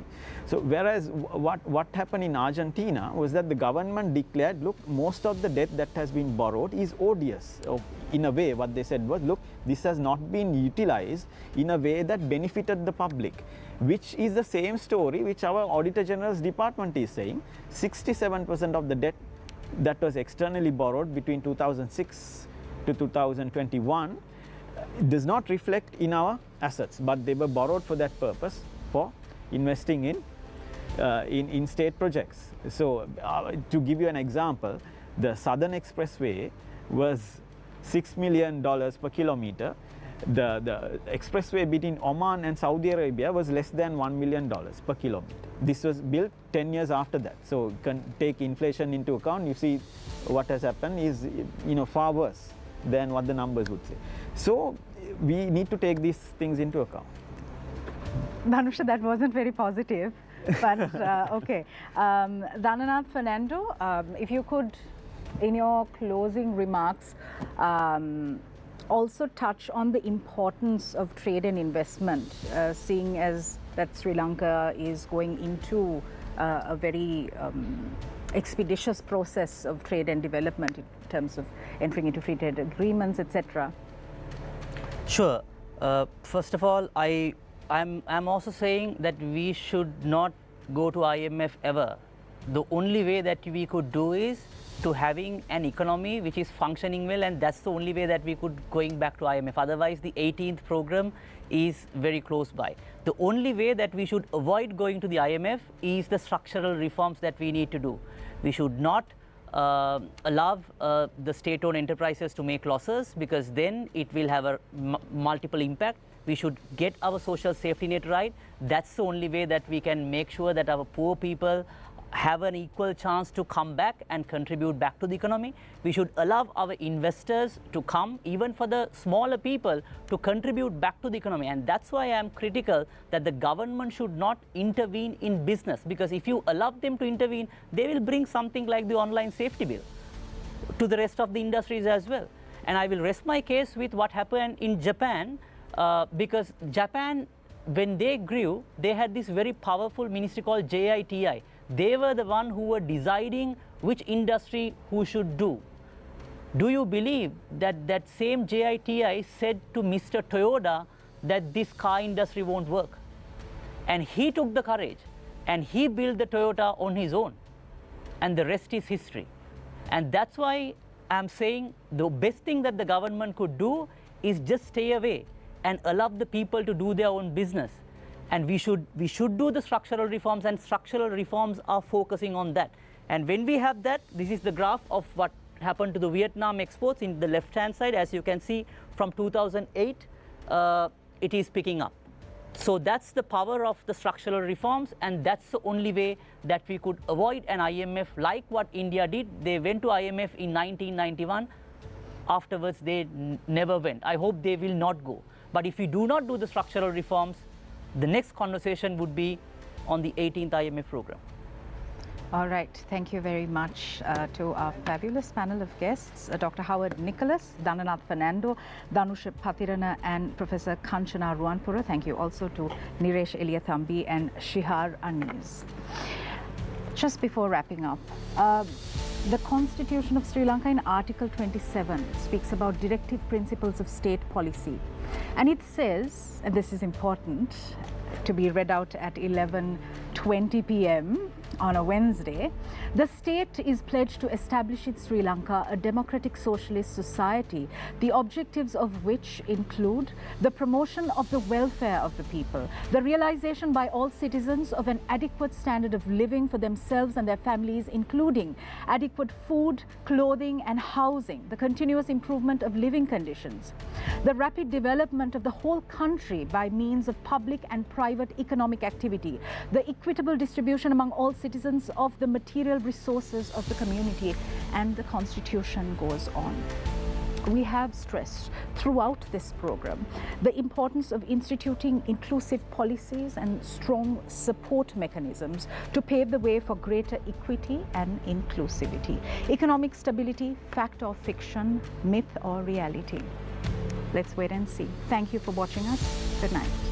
D: So whereas what happened in Argentina was that the government declared, look, most of the debt that has been borrowed is odious. In a way, what they said was, look, this has not been utilized in a way that benefited the public, which is the same story which our Auditor General's department is saying. 67% of the debt that was externally borrowed between 2006 to 2021 does not reflect in our assets, but they were borrowed for that purpose, for investing in state projects. So to give you an example, the Southern Expressway was $6 million per kilometer. The expressway between Oman and Saudi Arabia was less than $1 million per kilometer. This was built 10 years after that. So you can take inflation into account. You see what has happened is far worse than what the numbers would say. So we need to take these things into account.
A: Dhanusha, that wasn't very positive, but okay. Dhananath Fernando, if you could, in your closing remarks, also touch on the importance of trade and investment, seeing as that Sri Lanka is going into a very expeditious process of trade and development in terms of entering into free trade agreements, etc.
B: Sure. First of all, I'm also saying that we should not go to IMF ever. The only way that we could do is to having an economy which is functioning well, and that's the only way that we could going back to IMF. Otherwise, the 18th program is very close by. The only way that we should avoid going to the IMF is the structural reforms that we need to do. We should not allow the state-owned enterprises to make losses, because then it will have a multiple impact. We should get our social safety net right. That's the only way that we can make sure that our poor people have an equal chance to come back and contribute back to the economy. We should allow our investors to come, even for the smaller people, to contribute back to the economy. And that's why I am critical that the government should not intervene in business, because if you allow them to intervene, they will bring something like the online safety bill to the rest of the industries as well. And I will rest my case with what happened in Japan, because Japan, when they grew, they had this very powerful ministry called JITI. They were the one who were deciding which industry who should do. Do you believe that that same JITI said to Mr. Toyoda that this car industry won't work? And he took the courage and he built the Toyota on his own. And the rest is history. And that's why I'm saying the best thing that the government could do is just stay away and allow the people to do their own business. And we should do the structural reforms, and structural reforms are focusing on that. And when we have that, this is the graph of what happened to the Vietnam exports in the left-hand side. As you can see, from 2008, it is picking up. So that's the power of the structural reforms, and that's the only way that we could avoid an IMF like what India did. They went to IMF in 1991. Afterwards, they never went. I hope they will not go. But if we do not do the structural reforms, the next conversation would be on the 18th IMF program.
A: All right. Thank you very much to our fabulous panel of guests, Dr. Howard Nicholas, Dhananath Fernando, Dhanusha Pathirana, and Professor Kanchana Ruanpura. Thank you also to Niresh Eliathambi and Shihar Aniz. Just before wrapping up, the Constitution of Sri Lanka in Article 27 speaks about directive principles of state policy. And it says, and this is important, to be read out at 11:20 p.m., on a Wednesday. The state is pledged to establish in Sri Lanka a democratic socialist society, the objectives of which include the promotion of the welfare of the people, the realization by all citizens of an adequate standard of living for themselves and their families, including adequate food, clothing and housing, the continuous improvement of living conditions, the rapid development of the whole country by means of public and private economic activity, the equitable distribution among all citizens of the material resources of the community, and the Constitution goes on. We have stressed throughout this program the importance of instituting inclusive policies and strong support mechanisms to pave the way for greater equity and inclusivity. Economic stability, fact or fiction, myth or reality? Let's wait and see. Thank you for watching us. Good night.